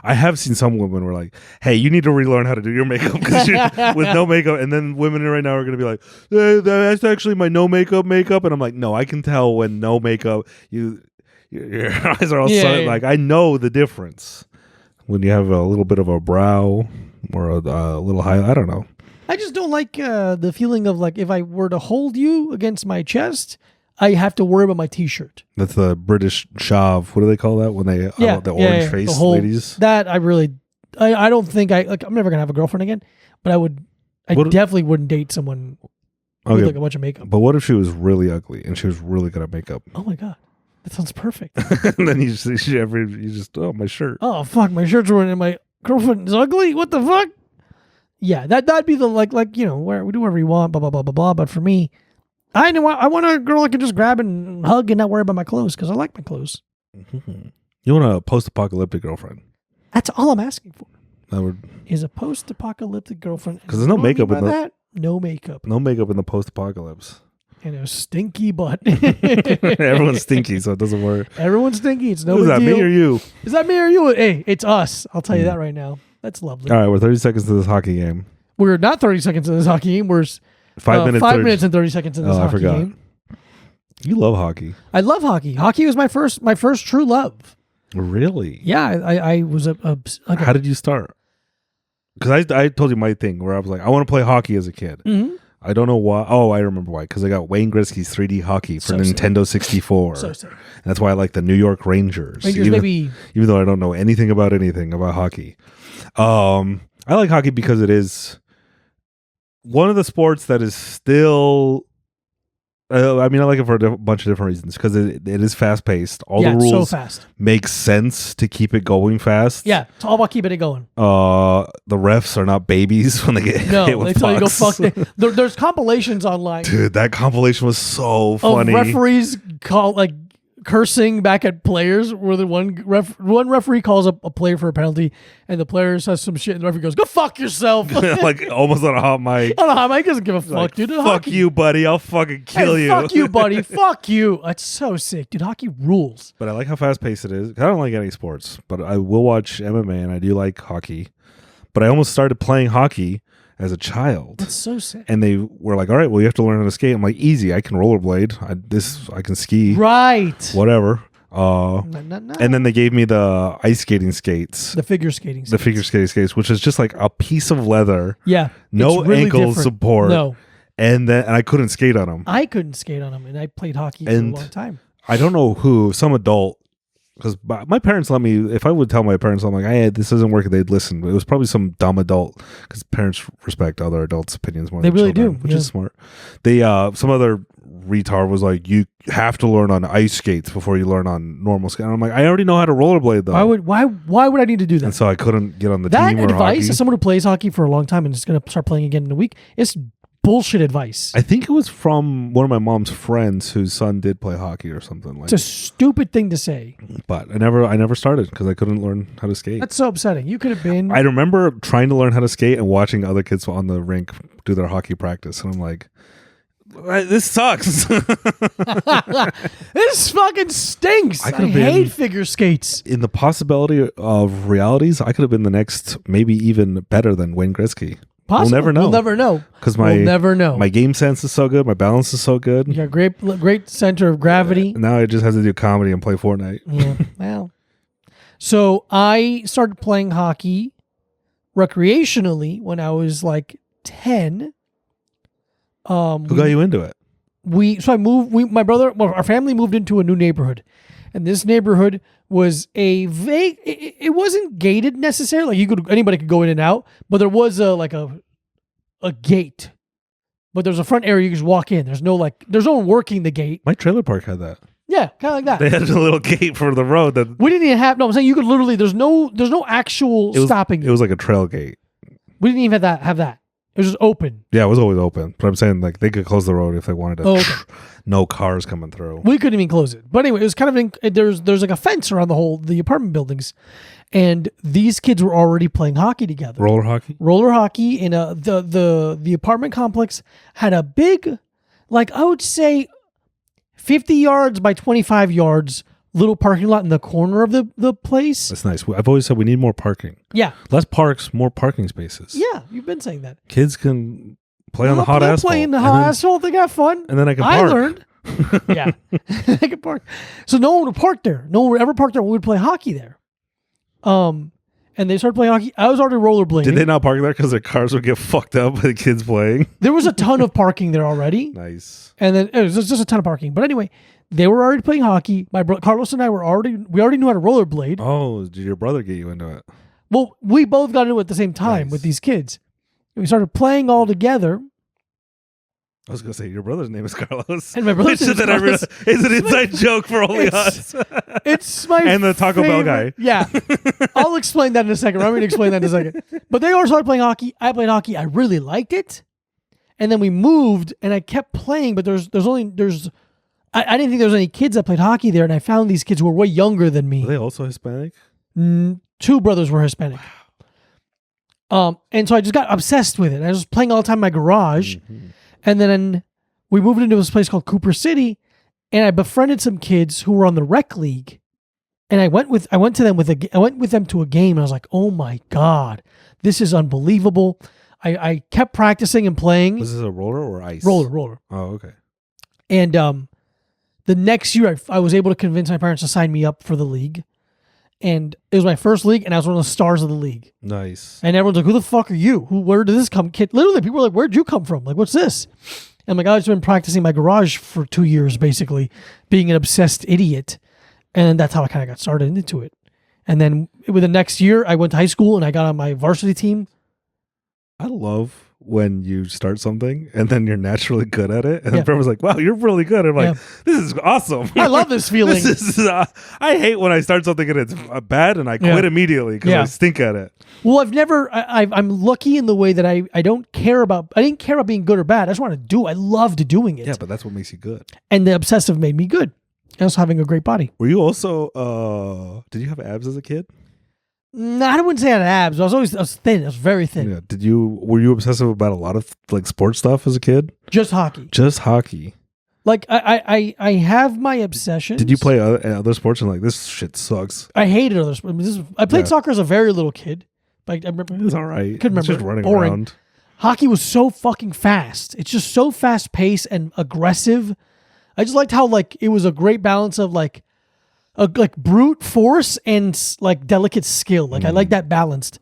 S2: I have seen some women where like, hey, you need to relearn how to do your makeup because with no makeup. And then women right now are going to be like, that's actually my no makeup. And I'm like, no, I can tell when no makeup your eyes are all like, I know the difference. when you have a little bit of a brow or a little high. I don't know.
S1: I just don't like the feeling of like if I were to hold you against my chest, I have to worry about my t-shirt.
S2: That's the British shove. What do they call that when they the orange face ladies?
S1: That I don't think I'm never gonna have a girlfriend again, but I definitely wouldn't date someone with like a bunch of makeup.
S2: But what if she was really ugly and she was really good at makeup?
S1: Oh my god, that sounds perfect.
S2: And then you just my shirt.
S1: Oh fuck, my shirt's ruined and my girlfriend is ugly. What the fuck? Yeah, that'd be the like where we do whatever you want, blah blah blah blah blah. But for me, I want a girl I can just grab and hug and not worry about my clothes because I like my clothes.
S2: Mm-hmm. You want a post-apocalyptic girlfriend?
S1: That's all I'm asking for.
S2: That
S1: is a post-apocalyptic girlfriend.
S2: Because there's no makeup in
S1: that. No makeup.
S2: No makeup in the post-apocalypse.
S1: And a stinky butt.
S2: Everyone's stinky, so it doesn't work.
S1: Everyone's stinky. It's no big
S2: deal. Is that me or you?
S1: Is that me or you? Hey, it's us. I'll tell you that right now. That's lovely.
S2: All right, we're 30 seconds to this hockey game.
S1: We're not 30 seconds in this hockey game. We're 5 minutes and 30 seconds in this hockey game.
S2: You love hockey.
S1: I love hockey. Hockey was my first true love.
S2: Really?
S1: Yeah, I was
S2: How did you start? Because I told you my thing where I was like, I want to play hockey as a kid.
S1: Mm-hmm.
S2: I don't know why. Oh, I remember why. Because I got Wayne Gretzky's 3D hockey for Nintendo 64.
S1: So sick.
S2: That's why I like the New York Rangers.
S1: Even
S2: though I don't know anything about hockey. I like hockey because it is one of the sports that is still... I like it for a bunch of different reasons because it is fast paced. All the rules
S1: so fast.
S2: Make sense to keep it going fast.
S1: Yeah, it's all about keeping it going.
S2: The refs are not babies when they get hit with
S1: they tell you go fuck. There's compilations online.
S2: Dude, that compilation was so funny.
S1: Referees cursing back at players where the one referee calls up a player for a penalty and the player says some shit and the referee goes, go fuck yourself.
S2: Like almost on a hot mic.
S1: On a hot mic, doesn't give a fuck,
S2: like,
S1: dude.
S2: Fuck you, buddy. I'll fucking kill you.
S1: Fuck you, buddy. Fuck you. It's so sick. Dude, hockey rules.
S2: But I like how fast paced it is. I don't like any sports, but I will watch MMA and I do like hockey. But I almost started playing hockey as a child.
S1: That's so sick.
S2: And they were like, all right, well, you have to learn how to skate. I'm like, easy. I can rollerblade. I can ski.
S1: Right.
S2: Whatever. And then they gave me the ice skating skates.
S1: The figure skating skates.
S2: The figure skating skates, which is just like a piece of leather.
S1: Yeah.
S2: No
S1: really
S2: ankle
S1: different.
S2: support.
S1: No.
S2: And I couldn't skate on them.
S1: I couldn't skate on them, and I played hockey for a long time.
S2: I don't know who, some adult, because my parents let me, if I would tell my parents, I'm like, hey, this isn't working, they'd listen. It was probably some dumb adult, because parents respect other adults' opinions more
S1: they
S2: than
S1: really
S2: children,
S1: do,
S2: which is smart. They some other retard was like, you have to learn on ice skates before you learn on normal skates. And I'm like, I already know how to rollerblade though.
S1: Why would I need to do that?
S2: And so I couldn't get on the
S1: that
S2: team or
S1: advice
S2: hockey.
S1: as someone who plays hockey for a long time and is going to start playing again in a week, it's bullshit advice.
S2: I think it was from one of my mom's friends whose son did play hockey or something like.
S1: It's a stupid thing to say.
S2: But I never started because I couldn't learn how to skate.
S1: That's so upsetting. You could have been.
S2: I remember trying to learn how to skate and watching other kids on the rink do their hockey practice, and I'm like, this sucks.
S1: This fucking stinks. I hate figure skates.
S2: In the possibility of realities, I could have been the next, maybe even better than Wayne Gretzky.
S1: Possible.
S2: We'll never know.
S1: We'll never know.
S2: Because
S1: we'll never know.
S2: My game sense is so good. My balance is so good.
S1: You got great center of gravity.
S2: Now I just have to do comedy and play Fortnite.
S1: Yeah. Well. So I started playing hockey recreationally when I was like 10.
S2: Who got you into it?
S1: Our family moved into a new neighborhood. And this neighborhood was it wasn't gated necessarily. Like anybody could go in and out, but there was a gate. But there's a front area you can just walk in. There's no working the gate.
S2: My trailer park had that.
S1: Yeah, kind of like that.
S2: They had a little gate for the road that
S1: we didn't even have. No, I'm saying you could literally. There's no actual stopping.
S2: It was like a trail gate.
S1: We didn't even have that. It was just open.
S2: Yeah, it was always open. But I'm saying like they could close the road if they wanted to.
S1: Okay.
S2: No cars coming through.
S1: We couldn't even close it. But anyway, it was kind of there's like a fence around the apartment buildings, and these kids were already playing hockey together.
S2: Roller hockey.
S1: And the apartment complex had a big, like I would say, 50 yards by 25 yards little parking lot in the corner of the place.
S2: That's nice. I've always said we need more parking.
S1: Yeah.
S2: Less parks, more parking spaces.
S1: Yeah, you've been saying that.
S2: Kids can play on the hot asphalt.
S1: Play in the hot asphalt. They got fun.
S2: And then I can park.
S1: I learned. Yeah. I could park. So no one would park there. No one would ever park there when we would play hockey there. And and they started playing hockey. I was already rollerblading.
S2: Did they not park there because their cars would get fucked up by the kids playing?
S1: There was a ton of parking there already.
S2: Nice.
S1: And then it was just a ton of parking. But anyway, they were already playing hockey. My Carlos and I we already knew how to rollerblade.
S2: Oh, did your brother get you into it?
S1: Well, we both got into it at the same time with these kids. And we started playing all together.
S2: I was gonna say your brother's name is Carlos,
S1: and my brother's name is Carlos.
S2: It's an inside joke for only us.
S1: It's my
S2: and the Taco Bell guy.
S1: Yeah, I'll explain that in a second. I'm going to explain that in a second. But they all started playing hockey. I played hockey. I really liked it, and then we moved, and I kept playing. But I didn't think there was any kids that played hockey there, and I found these kids who were way younger than me.
S2: Were they also Hispanic?
S1: 2 brothers were Hispanic. And so I just got obsessed with it. I was playing all the time in my garage. Mm-hmm. And then we moved into this place called Cooper City, and I befriended some kids who were on the rec league. And I went with them to a game, and I was like, "Oh my God, this is unbelievable!" I kept practicing and playing.
S2: Was this a roller or ice?
S1: Roller.
S2: Oh, okay.
S1: And the next year, I was able to convince my parents to sign me up for the league. And it was my first league, and I was one of the stars of the league.
S2: Nice.
S1: And everyone's like, "Who the fuck are you? Where did this come?" Kid, literally, people were like, "Where'd you come from? Like, what's this?" And I'm like, "I've just been practicing my garage for 2 years, basically, being an obsessed idiot." And that's how I kind of got started into it. And then with the next year, I went to high school, and I got on my varsity team.
S2: I love when you start something and then you're naturally good at it, and everyone's like, "Wow, you're really good." I'm like, "This is awesome."
S1: I love this feeling.
S2: I hate when I start something and it's bad and I quit immediately because I stink at it.
S1: Well, I'm lucky in the way that I didn't care about being good or bad. I just want to do it. I loved doing it.
S2: Yeah, but that's what makes you good.
S1: And the obsessive made me good. And also having a great body.
S2: Were you also did you have abs as a kid?
S1: No, I wouldn't say I had abs. I was thin. I was very thin.
S2: Yeah. Were you obsessive about a lot of like sports stuff as a kid?
S1: Just hockey. Like I have my obsessions.
S2: Did you play other sports and like, this shit sucks?
S1: I hated other sports. I played soccer as a very little kid. Like I remember
S2: it was all right.
S1: Couldn't remember.
S2: It's just running
S1: boring.
S2: Around.
S1: Hockey was so fucking fast. It's just so fast paced and aggressive. I just liked how like it was a great balance of like brute force and like delicate skill. Like I like that balanced.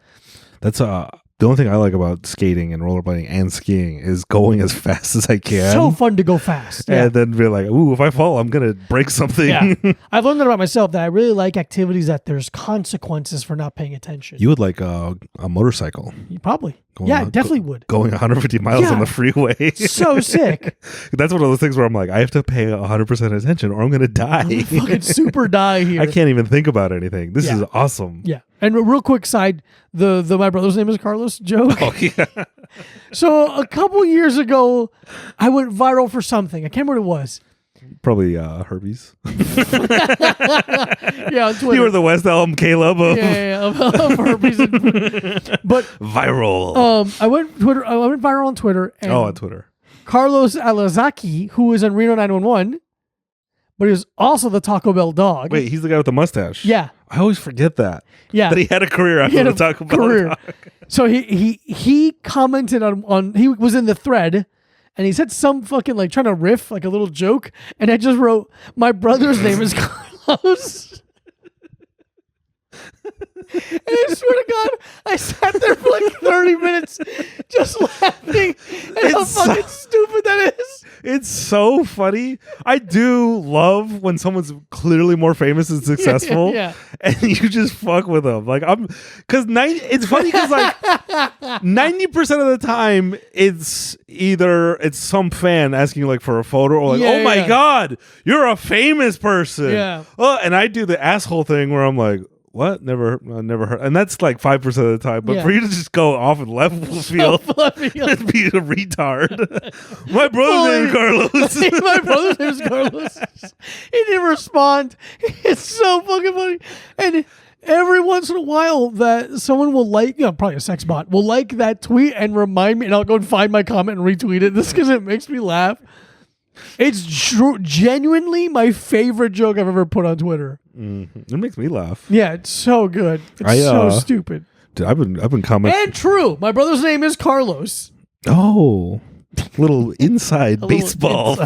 S2: That's the only thing I like about skating and rollerblading and skiing is going as fast as I can.
S1: So fun to go fast.
S2: And then be like, "Ooh, if I fall, I'm gonna break something."
S1: Yeah. I've learned that about myself, that I really like activities that there's consequences for not paying attention.
S2: You would like a motorcycle.
S1: You probably. Definitely would.
S2: Going 150 miles on the freeway.
S1: So sick.
S2: That's one of those things where I'm like, I have to pay 100% attention or I'm going to die.
S1: I'm fucking super die here.
S2: I can't even think about anything. This is awesome.
S1: Yeah. And a real quick side, my brother's name is Carlos joke.
S2: Oh, yeah.
S1: So a couple years ago, I went viral for something. I can't remember what it was.
S2: Probably herpes.
S1: On Twitter.
S2: You were the West Elm Caleb of
S1: herpes. But
S2: viral.
S1: I went viral on Twitter. And
S2: on Twitter.
S1: Carlos Alazaki, who was in Reno 911, but he was also the Taco Bell dog.
S2: Wait, he's the guy with the mustache.
S1: Yeah.
S2: I always forget that.
S1: Yeah.
S2: That he had a career after the Taco Bell dog.
S1: So he commented on he was in the thread. And he said some fucking like trying to riff like a little joke, and I just wrote, "My brother's name is Carlos." And I swear to God, I sat there for like 30 minutes just laughing at how fucking stupid that is.
S2: It's so funny. I do love when someone's clearly more famous and successful, and you just fuck with them. Like it's funny because like 90% of the time it's some fan asking like for a photo or like, "Oh my God, you're a famous person."
S1: Yeah.
S2: Oh, and I do the asshole thing where I'm like, "What? Never heard." And that's like 5% of the time. But for you to just go off in left field and be a retard. My brother's name is Carlos.
S1: My brother's name is Carlos. He didn't respond. It's so fucking funny. And every once in a while that someone will probably a sex bot, will like that tweet and remind me, and I'll go and find my comment and retweet it. This because it makes me laugh. It's genuinely my favorite joke I've ever put on Twitter.
S2: Mm-hmm. It makes me laugh.
S1: Yeah, it's so good. It's so stupid.
S2: Dude, I've been commenting.
S1: And true. My brother's name is Carlos.
S2: Oh, little inside baseball.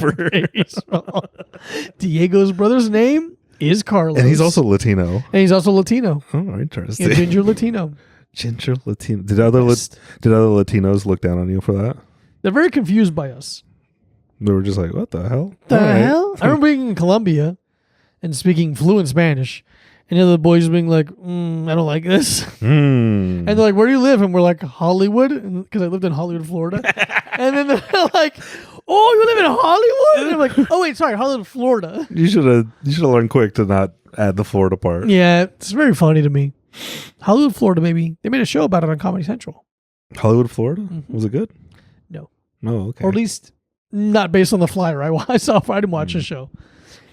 S1: Diego's brother's name is Carlos.
S2: And he's also Latino.
S1: Oh,
S2: interesting.
S1: Yeah, ginger Latino.
S2: Ginger Latino. Did other Latinos look down on you for that?
S1: They're very confused by us.
S2: They were just like, what the hell?
S1: The hell? I remember being in Colombia and speaking fluent Spanish. And the other boys being like, I don't like this. And they're like, where do you live? And we're like, Hollywood. Because I lived in Hollywood, Florida. And then they're like, oh, you live in Hollywood? And I'm like, oh, wait, sorry, Hollywood, Florida.
S2: You should have learned quick to not add the Florida part.
S1: Yeah, it's very funny to me. Hollywood, Florida, maybe. They made a show about it on Comedy Central.
S2: Hollywood, Florida? Mm-hmm. Was it good?
S1: No.
S2: Oh, okay.
S1: Or at least not based on the flyer I saw. I didn't watch the show.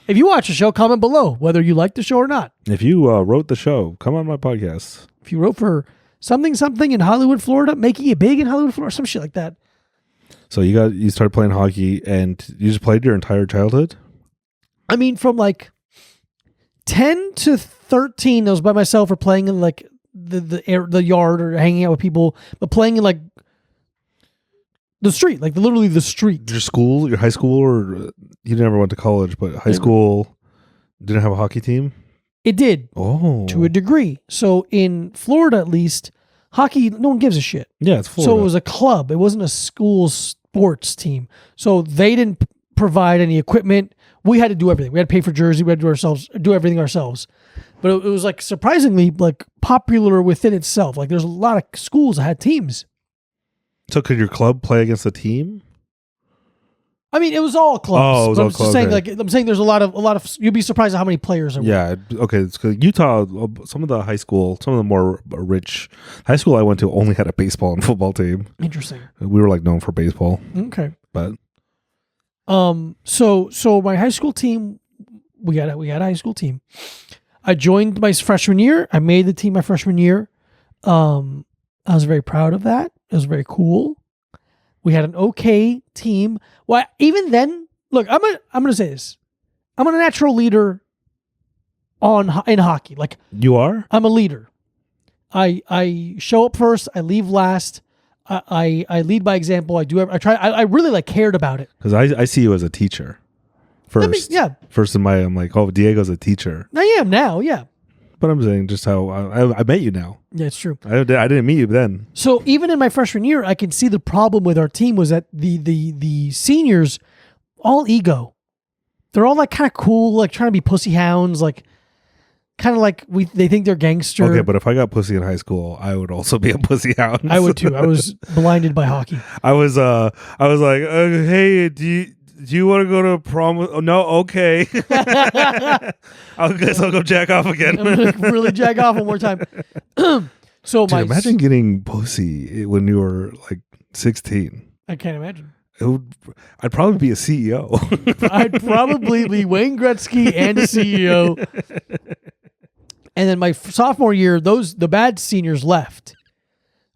S1: If you watch the show, comment below whether you like the show or not.
S2: If you wrote the show, come on my podcast.
S1: If you wrote for something in Hollywood, Florida, making it big in Hollywood, Florida, some shit like that.
S2: So you started playing hockey and you just played your entire childhood?
S1: I mean, from like 10 to 13, I was by myself or playing in like the yard or hanging out with people, but playing in like the street, like literally the street.
S2: Your school, your high school, or you never went to college, but high school didn't have a hockey team?
S1: It did.
S2: Oh.
S1: To a degree. So in Florida, at least, hockey, no one gives a shit.
S2: Yeah, it's Florida.
S1: So it was a club. It wasn't a school sports team. So they didn't provide any equipment. We had to do everything. We had to pay for jersey. We had to do everything ourselves. But it was like surprisingly like popular within itself. Like there's a lot of schools that had teams.
S2: So could your club play against a team?
S1: I mean, it was all clubs.
S2: Oh, it was
S1: but
S2: all
S1: I'm just
S2: clubs.
S1: saying,
S2: Okay.
S1: like I'm saying, there's a lot of. You'd be surprised at how many players are.
S2: Yeah. Okay. It's 'cause Utah. Some of the more rich high school I went to only had a baseball and football team.
S1: Interesting.
S2: We were like known for baseball.
S1: Okay.
S2: But
S1: so my high school team, we had a high school team. I joined my freshman year. I made the team my freshman year. I was very proud of that. It was very cool. We had an okay team. Well, even then, look, I'm gonna say this. I'm a natural leader in hockey. Like
S2: you are?
S1: I'm a leader. I show up first. I leave last. I lead by example. I really like cared about it.
S2: Because I see you as a teacher first. First in I'm like, oh, Diego's a teacher.
S1: I am now. Yeah.
S2: But I'm saying just how I met you now.
S1: Yeah, it's true.
S2: I didn't meet you then.
S1: So even in my freshman year, I can see the problem with our team was that the seniors, all ego. They're all like kind of cool, like trying to be pussy hounds, like kind of like they think they're gangster.
S2: Okay, but if I got pussy in high school, I would also be a pussy hound.
S1: I would too. I was blinded by hockey.
S2: I was like, hey, do you want to go to prom? Oh, no, okay. I guess I'll go jack off again.
S1: I'm gonna really jack off one more time. So
S2: Dude, imagine getting pussy when you were like 16.
S1: I can't imagine.
S2: I'd probably be a CEO.
S1: I'd probably be Wayne Gretzky and a CEO. And then my sophomore year, the bad seniors left.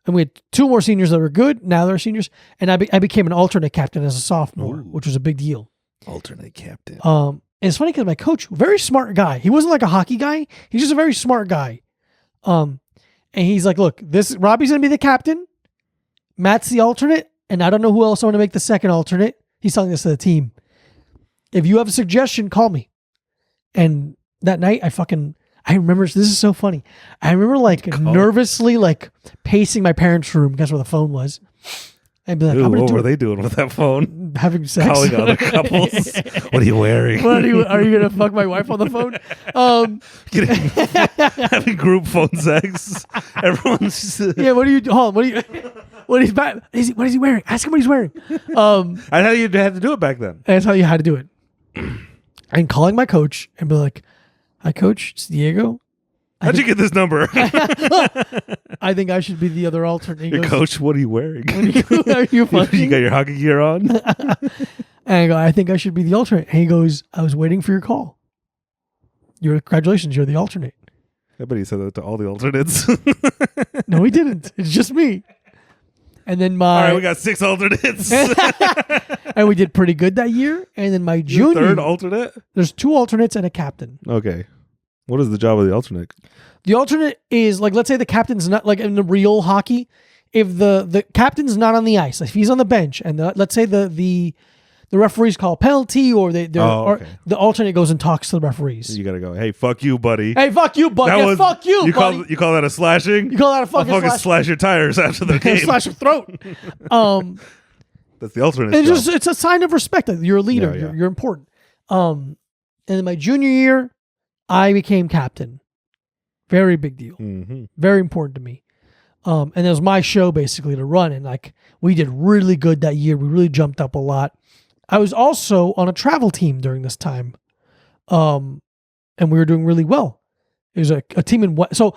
S1: And we had two more seniors that were good. Now they're seniors. And I became an alternate captain as a sophomore, which was a big deal.
S2: Alternate captain.
S1: And it's funny because my coach, very smart guy. He wasn't like a hockey guy. He's just a very smart guy. And he's like, look, Robbie's going to be the captain. Matt's the alternate. And I don't know who else I want to make the second alternate. He's telling this to the team. If you have a suggestion, call me. And that night, I remember, this is so funny. I remember like nervously like pacing my parents' room. Guess where the phone was. I'd be like,
S2: what were they doing with that phone?
S1: Having sex.
S2: Calling other couples. What are you wearing?
S1: Are you going to fuck my wife on the phone?
S2: Having group phone sex. Everyone's just...
S1: Yeah, what is he wearing? Ask him what he's wearing.
S2: That's how you had to do it back then.
S1: That's how you had to do it. And calling my coach and be like, hi, coach, it's Diego.
S2: How'd you get this number?
S1: I think I should be the other alternate.
S2: Your coach, what are you wearing?
S1: Are you fucking?
S2: You got your hockey gear on?
S1: And I go, I think I should be the alternate. And he goes, I was waiting for your call. Congratulations, you're the alternate.
S2: I bet he said that to all the alternates.
S1: No, he didn't. It's just me. And then all
S2: right, we got 6 alternates.
S1: And we did pretty good that year. And then my junior.
S2: Third alternate?
S1: There's 2 alternates and a captain.
S2: Okay. What is the job of the alternate?
S1: The alternate is like, let's say the captain's not like in the real hockey. If the captain's not on the ice, like if he's on the bench, and let's say the the referees call a penalty, or or
S2: okay.
S1: the alternate goes and talks to the referees.
S2: You gotta go. Hey, fuck you, buddy.
S1: Hey, fuck you, buddy. Yeah, fuck you, buddy.
S2: You call that a slashing?
S1: You call that a fucking
S2: I'll fucking slash your tires after the game.
S1: Slash your throat.
S2: That's the alternate.
S1: It's a sign of respect that you're a leader.
S2: Yeah.
S1: You're important. And in my junior year, I became captain. Very big deal.
S2: Mm-hmm.
S1: Very important to me. And it was my show basically to run. And like we did really good that year. We really jumped up a lot. I was also on a travel team during this time. And we were doing really well. It was a team in what? So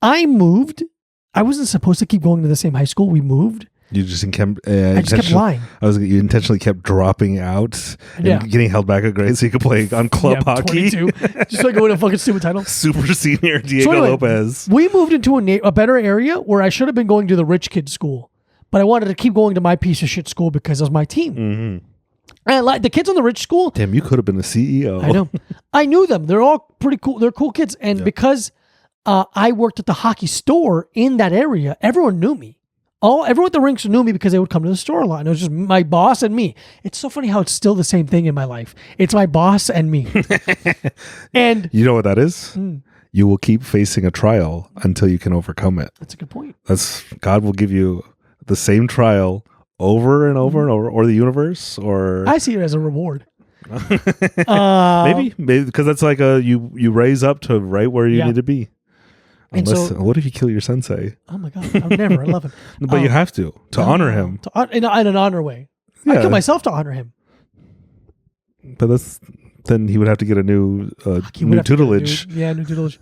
S1: I moved. I wasn't supposed to keep going to the same high school. We moved.
S2: You just
S1: I just kept lying.
S2: You intentionally kept dropping out and getting held back a grade so you could play on club hockey.
S1: 22. Just like going to a fucking stupid title.
S2: Super senior Diego Lopez.
S1: We moved into a better area where I should have been going to the rich kid school, but I wanted to keep going to my piece of shit school because it was my team.
S2: Mm-hmm.
S1: And I like the kids on the rich school.
S2: Damn, you could have been a CEO.
S1: I know. I knew them. They're all pretty cool. They're cool kids. And because I worked at the hockey store in that area, everyone knew me. Everyone at the rinks knew me because they would come to the store a lot. And it was just my boss and me. It's so funny how it's still the same thing in my life. It's my boss and me. And
S2: you know what that is? You will keep facing a trial until you can overcome it.
S1: That's a good point.
S2: God will give you the same trial over and over and over, or the universe, or
S1: I see it as a reward.
S2: maybe because that's like you raise up to right where you need to be. Unless, what if you kill your sensei?
S1: Oh my god, I would never. I love him.
S2: But you have to honor him
S1: in an honor way. I kill myself to honor him.
S2: But then he would have to get a new tutelage.
S1: New tutelage.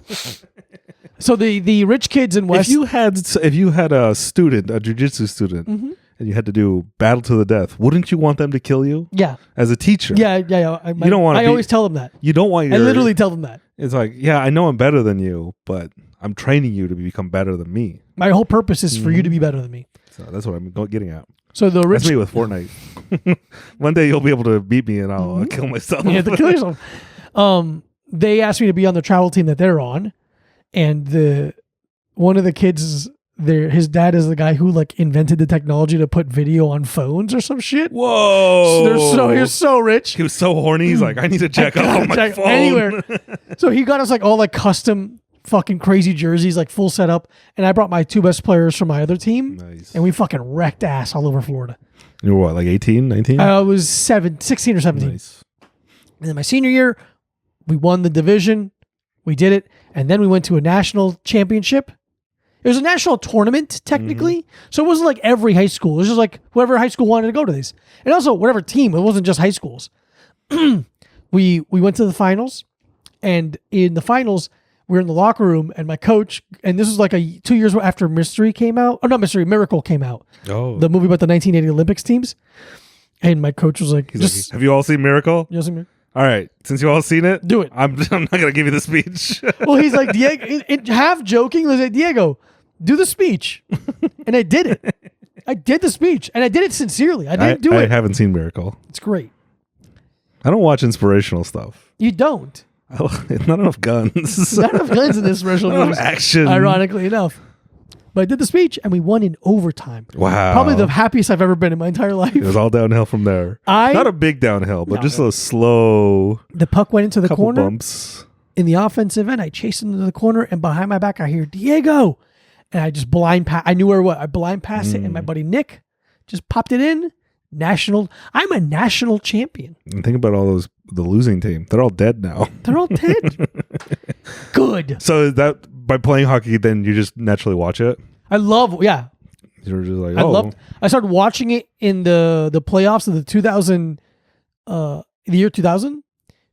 S1: So the rich kids in West.
S2: If you had a student, a jiu-jitsu student, and you had to do battle to the death, wouldn't you want them to kill you?
S1: Yeah. As
S2: a teacher.
S1: Yeah. You don't want. I always tell them that.
S2: You don't want.
S1: I literally tell them that.
S2: It's like, yeah, I know I'm better than you, but I'm training you to become better than me.
S1: My whole purpose is for you to be better than me.
S2: So that's what I'm getting at.
S1: So the rich.
S2: That's me with Fortnite. One day you'll be able to beat me, and I'll kill myself.
S1: You have to kill yourself. They asked me to be on the travel team that they're on, and one of the kids, his dad is the guy who like invented the technology to put video on phones or some shit.
S2: Whoa!
S1: So he was so rich.
S2: He was so horny. He's like, I need to check out on my phone
S1: anywhere. So he got us like all like custom fucking crazy jerseys, like full setup. And I brought my two best players from my other team.
S2: Nice.
S1: And we fucking wrecked ass all over Florida.
S2: You were what, like 18, 19?
S1: I was 16 or 17.
S2: Nice.
S1: And then my senior year, we won the division. We did it. And then we went to a national championship. It was a national tournament, technically. So it wasn't like every high school. It was just like whoever high school wanted to go to these. And also whatever team. It wasn't just high schools. We went to the finals. And in the finals, we were in the locker room, and my coach, and this was like 2 years after Mystery came out. Oh, not Mystery, Miracle came out.
S2: Oh.
S1: The movie about the 1980 Olympics teams. And my coach was like,
S2: have you all seen Miracle?
S1: You all seen Miracle?
S2: All right. Since you all seen it,
S1: do it.
S2: I'm not going to give you the speech.
S1: Well, he's like, Diego, half joking, he's like, Diego, do the speech. And I did it. I did the speech, and I did it sincerely. I didn't do it.
S2: I haven't seen Miracle.
S1: It's great.
S2: I don't watch inspirational stuff.
S1: You don't.
S2: Not enough guns.
S1: Not enough guns in this special movie.
S2: Not enough action.
S1: Ironically enough. But I did the speech, and we won in overtime.
S2: Wow.
S1: Probably the happiest I've ever been in my entire life.
S2: It was all downhill from there. Not a big downhill, but just a slow.
S1: The puck went into the
S2: couple
S1: corner.
S2: Bumps.
S1: In the offensive end, I chased him into the corner, and behind my back, I hear, Diego. And I just blind pass. I knew where it was. I blind passed it, and my buddy Nick just popped it in. I'm a national champion.
S2: And think about all the losing team. They're all dead now.
S1: They're all dead. Good.
S2: So is that by playing hockey, then you just naturally watch it?
S1: I love, yeah.
S2: You're just like,
S1: I started watching it in the playoffs of the year 2000,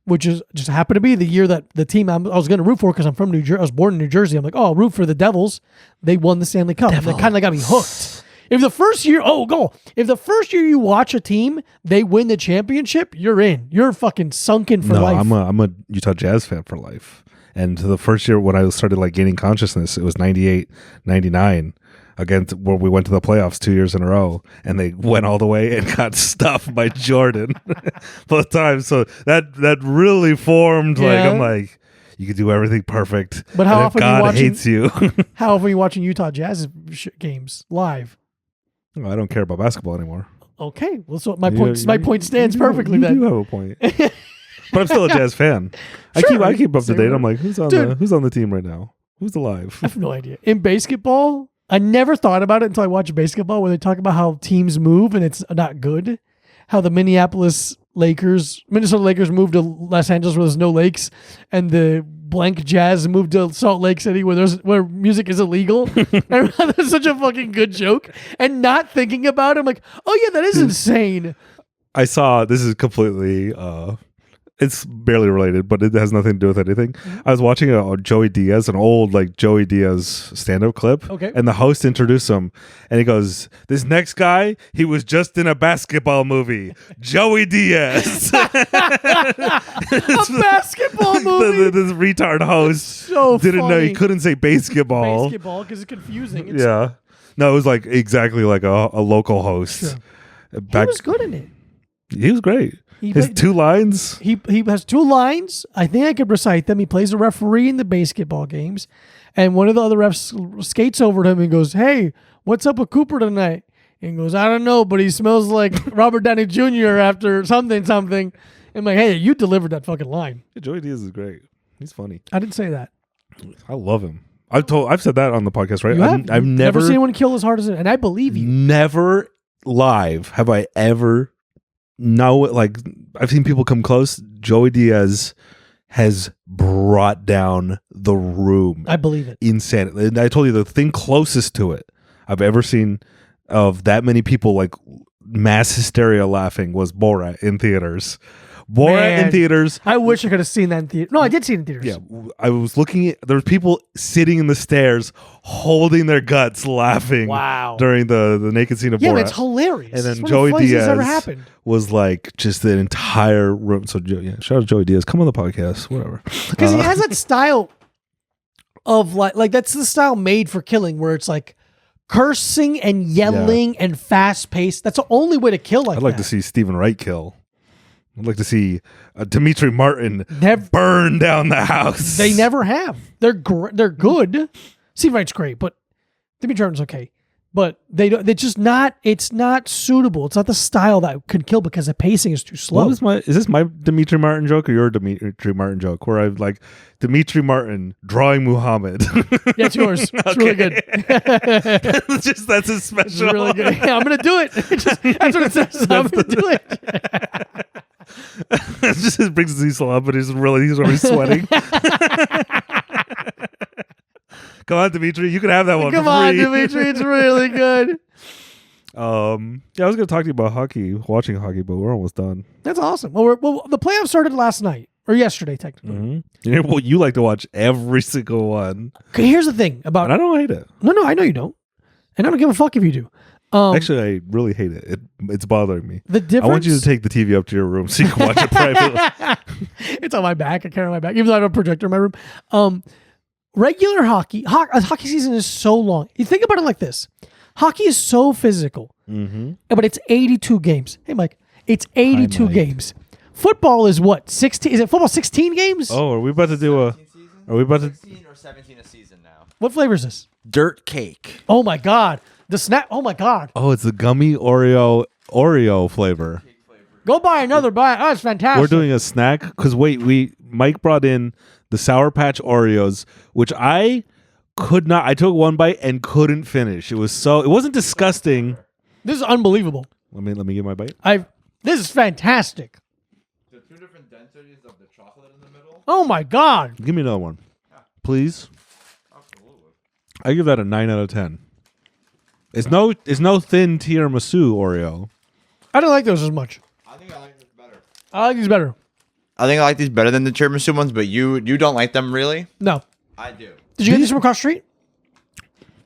S1: which is just happened to be the year that the team I was going to root for because I'm from New Jersey. I was born in New Jersey. I'm like, I'll root for the Devils. They won the Stanley Cup. And they kind of got me hooked. If the first year, if the first year you watch a team, they win the championship, you're in. You're fucking sunken for life.
S2: I'm a Utah Jazz fan for life. And the first year when I started like gaining consciousness, it was 98, 99 against where we went to the playoffs 2 years in a row, and they went all the way and got stuffed by Jordan both times. So that really formed I'm like, you could do everything perfect.
S1: But how often
S2: God hates you?
S1: How often are you watching Utah Jazz games live?
S2: I don't care about basketball anymore.
S1: Okay, well, so my point stands perfectly
S2: you
S1: then.
S2: You do have a point. But I'm still a Jazz fan.
S1: Sure.
S2: I keep up to
S1: Same
S2: date.
S1: here.
S2: I'm like, who's on the team right now? Who's alive?
S1: I have no idea. In basketball, I never thought about it until I watched basketball, where they talk about how teams move and it's not good. How the Minnesota Lakers moved to Los Angeles where there's no lakes, and the blank Jazz moved to Salt Lake City where music is illegal. And that's such a fucking good joke. And not thinking about it, I'm like, oh yeah, that is insane.
S2: I saw, this is completely it's barely related, but it has nothing to do with anything. I was watching a Joey Diaz, an old like Joey Diaz stand-up clip.
S1: Okay.
S2: And the host introduced him, and he goes, "This next guy, he was just in a basketball movie, Joey Diaz."
S1: A basketball movie.
S2: This retard host
S1: So
S2: didn't know
S1: funny.
S2: he couldn't say basketball.
S1: Basketball because it's confusing.
S2: Yeah. No, it was like exactly like a local host.
S1: Sure. He
S2: Back,
S1: was good in it.
S2: He was great.
S1: He
S2: His
S1: played-
S2: 2 lines.
S1: He has 2 lines. I think I could recite them. He plays a referee in the basketball games, and one of the other refs skates over to him and goes, "Hey, what's up with Cooper tonight?" And he goes, "I don't know, but he smells like Robert Downey Jr. after something." I'm like, "Hey, you delivered that fucking line."
S2: Joey Diaz is great. He's funny.
S1: I didn't say that.
S2: I love him. I've said that on the podcast, right?
S1: You have?
S2: I've
S1: You've
S2: never
S1: seen anyone kill as hard as it, and I believe you.
S2: never live have I ever like I've seen people come close. Joey Diaz has brought down the room.
S1: I believe it.
S2: Insane. And I told you the thing closest to it I've ever seen of that many people like mass hysteria laughing was Borat in theaters.
S1: Man,
S2: in theaters.
S1: I wish I could have seen that in theater. No, I did see it in theaters.
S2: Yeah, I was looking at, there was people sitting in the stairs holding their guts laughing.
S1: Wow.
S2: During the naked scene of
S1: Yeah,
S2: Borat.
S1: but it's hilarious.
S2: And then
S1: It's one of the
S2: Joey
S1: funniest things
S2: Diaz
S1: ever happened.
S2: was like just the entire room. So yeah, shout out to Joey Diaz. Come on the podcast, whatever.
S1: Because he has that style of like that's the style made for killing, where it's like cursing and yelling and fast paced. That's the only way to kill like
S2: I'd like
S1: that.
S2: to see Stephen Wright kill. I'd like to see Dimitri Martin
S1: Never-
S2: burn down the house.
S1: They never have. They're good. Steve Wright's great, but Dimitri Martin's okay. But they don't. They're just not. It's not suitable. It's not the style that could kill because the pacing is too slow.
S2: Is this my Dimitri Martin joke or your Dimitri Martin joke? Where I've like Dimitri Martin drawing Muhammad.
S1: Yeah, it's yours. It's really good.
S2: That's his
S1: It's
S2: special.
S1: really good. Yeah, I'm gonna do it. That's what it says. I'm gonna do it.
S2: It just brings Cecil up, but he's really sweating. Come on, Dimitri, you can have that one.
S1: Come
S2: for
S1: on,
S2: free.
S1: Dimitri. It's really good.
S2: Yeah, I was going to talk to you about hockey, watching hockey, but we're almost done.
S1: That's awesome. Well, the playoffs started last night or yesterday, technically.
S2: Mm-hmm. Well, you like to watch every single one,
S1: Okay, here's the thing about.
S2: and I don't hate it.
S1: No, I know you don't, and I don't give a fuck if you do.
S2: Actually, I really hate it. It's bothering me.
S1: The difference.
S2: I want you to take the TV up to your room so you can watch it privately.
S1: It's on my back. I carry it on my back, even though I have a projector in my room. Regular hockey season is so long. You think about it like this: hockey is so physical, but it's 82 games. Hey, Mike, it's 82
S2: Mike.
S1: games. Football is what 16? Is it football 16 games?
S2: Oh, are we about to do a? Are we about to?
S3: 16 or 17 a season now.
S1: What flavor is this?
S3: Dirt cake.
S1: Oh my god, the snap! Oh my god,
S2: Oh, it's the gummy Oreo flavor.
S1: go buy another buy. Oh, it's fantastic.
S2: We're doing a snack because Mike brought in the Sour Patch Oreos, which I could not. I took one bite and couldn't finish. It wasn't disgusting.
S1: This is unbelievable.
S2: Let me get my bite.
S1: This is fantastic.
S3: The 2 different densities of the chocolate in the middle.
S1: Oh my god.
S2: Give me another one, please.
S3: Absolutely.
S2: I give that a 9 out of 10. It's no thin tiramisu Oreo.
S1: I don't like those as much.
S3: I think I like this better.
S1: I like these better.
S3: I think I like these better than the tiramisu ones, but you don't like them really?
S1: No.
S3: I do.
S1: Did you get these from across the street?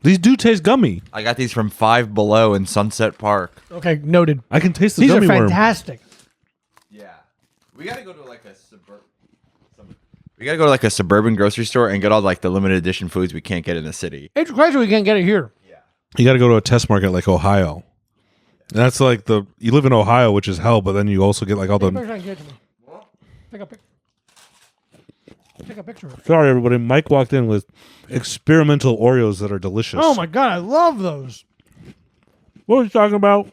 S2: These do taste gummy.
S3: I got these from Five Below in Sunset Park.
S1: Okay, noted.
S2: I can taste the
S1: These are
S2: gummy worm.
S1: fantastic.
S3: Yeah. We gotta go to like a suburban grocery store and get all like the limited edition foods we can't get in the city.
S1: It's crazy we can't get it here.
S2: You got to go to a test market like Ohio. And that's like you live in Ohio, which is hell, but then you also get like all the.
S1: Take a picture of it.
S2: Sorry, everybody. Mike walked in with experimental Oreos that are delicious.
S1: Oh my god, I love those.
S2: What was you talking about?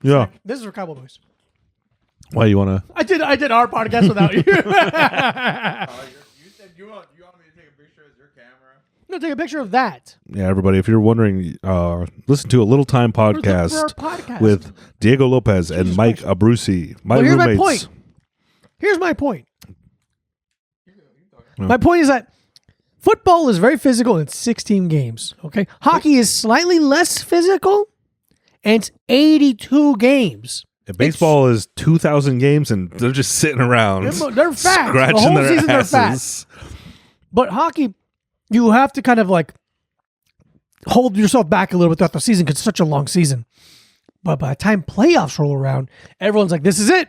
S2: Yeah.
S1: This is for Cowboy Boys.
S2: Why you want to?
S1: I did our podcast without you.
S3: You said you want me to take a picture of your camera.
S1: No, take a picture of that.
S2: Yeah, everybody, if you're wondering, listen to a Little Time
S1: For our
S2: podcast
S1: podcast.
S2: with Diego Lopez and Mike Abruzzi, my
S1: Well, here's
S2: roommates.
S1: my point. Here's my point.
S2: Yeah.
S1: My point is that football is very physical and it's 16 games. Okay, hockey is slightly less physical and it's 82 games.
S2: And baseball is 2,000 games, and they're just sitting around.
S1: They're fat.
S2: Scratching
S1: The whole
S2: their
S1: season
S2: asses.
S1: they're fat. But hockey, you have to kind of like hold yourself back a little bit throughout the season because it's such a long season. But by the time playoffs roll around, everyone's like, this is it.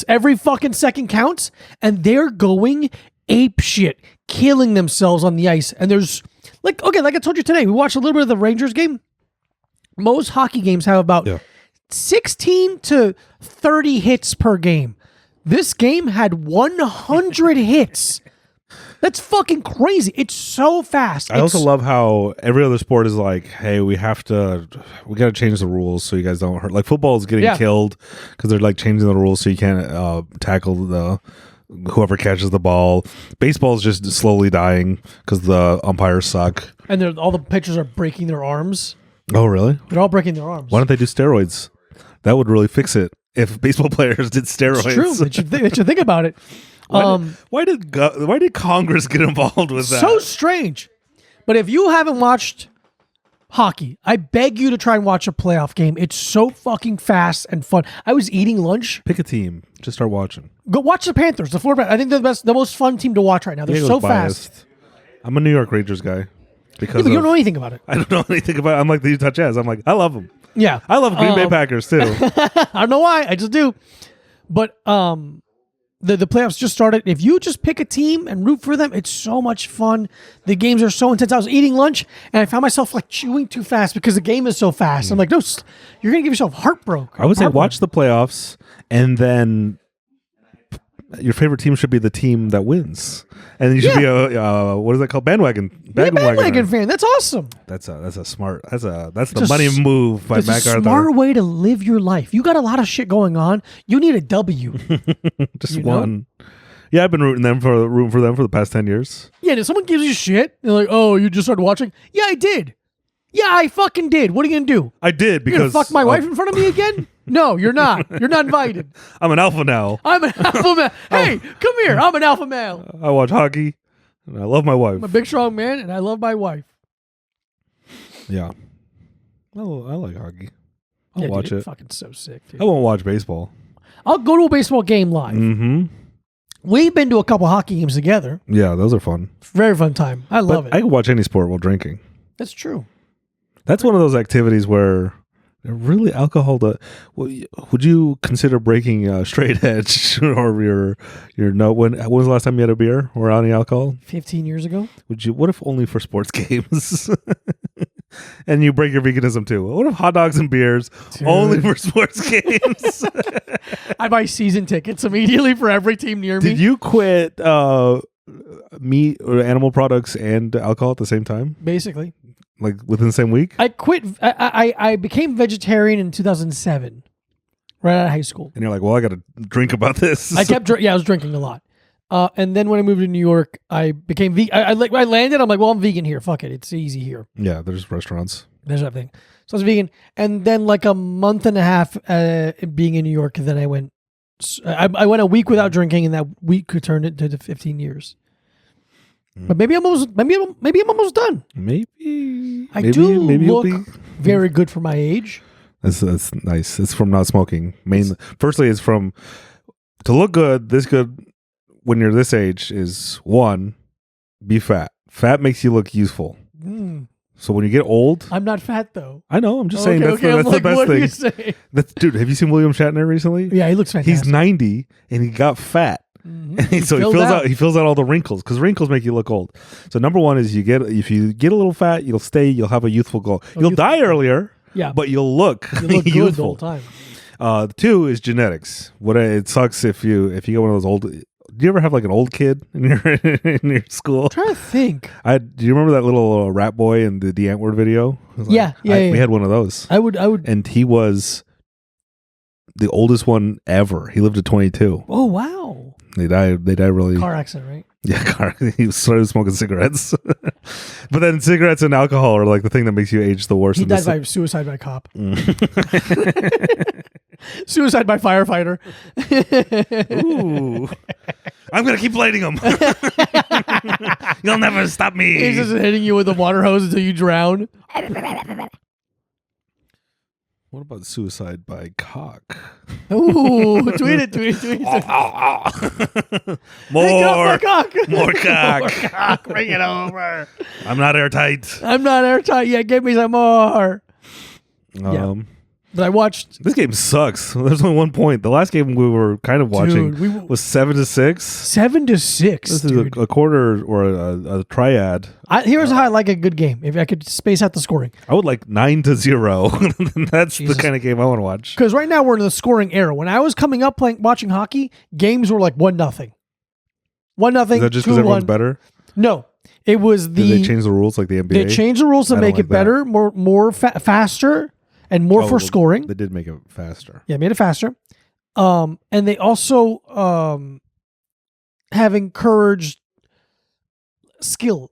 S1: Every fucking second counts. And they're going ape shit, killing themselves on the ice. And there's like I told you today, we watched a little bit of the Rangers game. Most hockey games have about 16 to 30 hits per game. This game had 100 hits. That's fucking crazy. It's so fast.
S2: I also love how every other sport is like, hey, we got to change the rules so you guys don't hurt. Like football is getting killed because they're like changing the rules so you can't tackle whoever catches the ball. Baseball is just slowly dying because the umpires suck.
S1: And all the pitchers are breaking their arms.
S2: Oh, really?
S1: They're all breaking their arms.
S2: Why don't they do steroids? That would really fix it. If baseball players did steroids.
S1: It's true. They should think about it.
S2: Why did Congress get involved with that?
S1: So strange. But if you haven't watched hockey, I beg you to try and watch a playoff game. It's so fucking fast and fun. I was eating lunch.
S2: Pick a team. Just start watching.
S1: Go watch the Panthers. The Florida. I think they're the most fun team to watch right now. They're so fast.
S2: I'm a New York Rangers guy. Because
S1: but you don't know anything about it.
S2: I don't know anything about it. I'm like the Utah Jazz. I'm like, I love them.
S1: Yeah.
S2: I love Green Bay Packers too.
S1: I don't know why. I just do. But the playoffs just started. If you just pick a team and root for them, it's so much fun. The games are so intense. I was eating lunch and I found myself like chewing too fast because the game is so fast. I'm like, no, you're going to give yourself heartbroken.
S2: I would say watch the playoffs and then your favorite team should be the team that wins. And you should be a what is that called? Bandwagon
S1: fan. That's awesome.
S2: That's the money move by
S1: It's
S2: MacArthur.
S1: a smart way to live your life. You got a lot of shit going on. You need a W.
S2: Just one. Yeah, I've been rooting for them for the past 10 years.
S1: Yeah, if someone gives you shit, they're like, "Oh, you just started watching?" Yeah, I did. Yeah, I fucking did. What are you gonna do?
S2: I did because
S1: you're gonna fuck my wife in front of me again? No, you're not. You're not invited.
S2: I'm an alpha now.
S1: I'm an alpha male. Hey, come here. I'm an alpha male.
S2: I watch hockey, and I love my wife.
S1: I'm a big, strong man, and I love my wife.
S2: Yeah. I like hockey. I'll watch
S1: dude,
S2: it.
S1: Fucking so sick, dude.
S2: I won't watch baseball.
S1: I'll go to a baseball game live.
S2: Mm-hmm.
S1: We've been to a couple hockey games together.
S2: Yeah, those are fun.
S1: Very fun time. I love it.
S2: I can watch any sport while drinking.
S1: That's true.
S2: That's one of those activities where really alcohol. Would you consider breaking straight edge or your no? When was the last time you had a beer or any alcohol?
S1: 15 years ago.
S2: Would you? What if only for sports games? And you break your veganism too. What if hot dogs and beers only for sports games?
S1: I buy season tickets immediately for every team near me.
S2: Did you quit meat or animal products and alcohol at the same time?
S1: Basically.
S2: Like within the same week?
S1: I quit. I became vegetarian in 2007, right out of high school.
S2: And you're like, well, I got to drink about this.
S1: I kept I was drinking a lot. And then when I moved to New York, I became vegan. I landed. I'm like, well, I'm vegan here. Fuck it. It's easy here.
S2: Yeah, there's restaurants.
S1: There's everything. So I was vegan. And then like a month and a half being in New York, and then I went a week without drinking, and that week could turn it to 15 years. But maybe I'm almost done.
S2: Maybe
S1: I do look very good for my age.
S2: That's nice. It's from not smoking. Firstly, it's from to look good. This good when you're this age is one, be fat. Fat makes you look useful. So when you get old,
S1: I'm not fat though.
S2: I know. I'm just saying that's the best
S1: what
S2: thing.
S1: Are you saying?
S2: Dude, have you seen William Shatner recently?
S1: Yeah, he looks fantastic.
S2: He's 90 and he got fat. Mm-hmm. So he fills out all the wrinkles because wrinkles make you look old. So number one is if you get a little fat, you'll have a youthful glow. You'll die earlier,
S1: but
S2: you'll look
S1: good
S2: youthful
S1: the whole time.
S2: Two is genetics. It sucks if you get one of those old. Do you ever have like an old kid in your school?
S1: I'm trying to think.
S2: Do you remember that little rat boy in the Antwoord video?
S1: We
S2: had one of those.
S1: I would.
S2: And he was the oldest one ever. He lived to 22.
S1: Oh wow!
S2: They died really.
S1: Car accident, right?
S2: Yeah, he started smoking cigarettes. But then cigarettes and alcohol are like the thing that makes you age the worst.
S1: He died by suicide by cop. Suicide by firefighter.
S2: Ooh. I'm going to keep lighting them. You'll never stop me.
S1: He's just hitting you with a water hose until you drown.
S2: What about suicide by cock?
S1: Ooh, tweet it.
S2: More,
S1: Hey, cock.
S2: more cock.
S1: More cock. Bring it over.
S2: I'm not airtight.
S1: I'm not airtight yet. Give me some more. But I watched.
S2: This game sucks. There's only 1 point. The last game we were kind of watching was 7-6.
S1: 7-6.
S2: This
S1: dude.
S2: is a quarter or a triad.
S1: Here's how I like a good game. If I could space out the scoring.
S2: I would like 9-0. That's
S1: Jesus.
S2: the kind of game I want to watch.
S1: Because right now we're in the scoring era. When I was coming up watching hockey, games were like 1-0. 1-0.
S2: Is that just because everyone's better?
S1: No. It was
S2: Did they change the rules like the NBA?
S1: They changed the rules to make it better, more faster, and more for scoring.
S2: They did make it faster.
S1: Yeah, made it faster. And they also have encouraged skill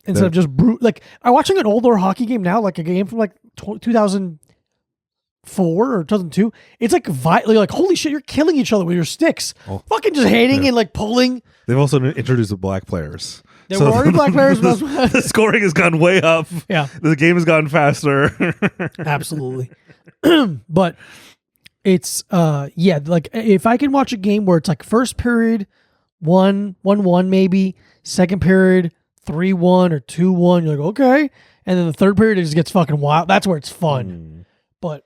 S1: instead of just brute. Like I'm watching an older hockey game now, like a game from like 2004 or 2002. It's like like holy shit, you're killing each other with your sticks.
S2: Oh.
S1: Fucking just hitting and like pulling.
S2: They've also introduced the black players.
S1: There were already black players.
S2: The scoring has gone way up.
S1: Yeah.
S2: The game has gotten faster.
S1: Absolutely. But it's like if I can watch a game where it's like first period 1-1 maybe, second period 3-1 or 2-1, you're like, okay. And then the third period it just gets fucking wild. That's where it's fun. But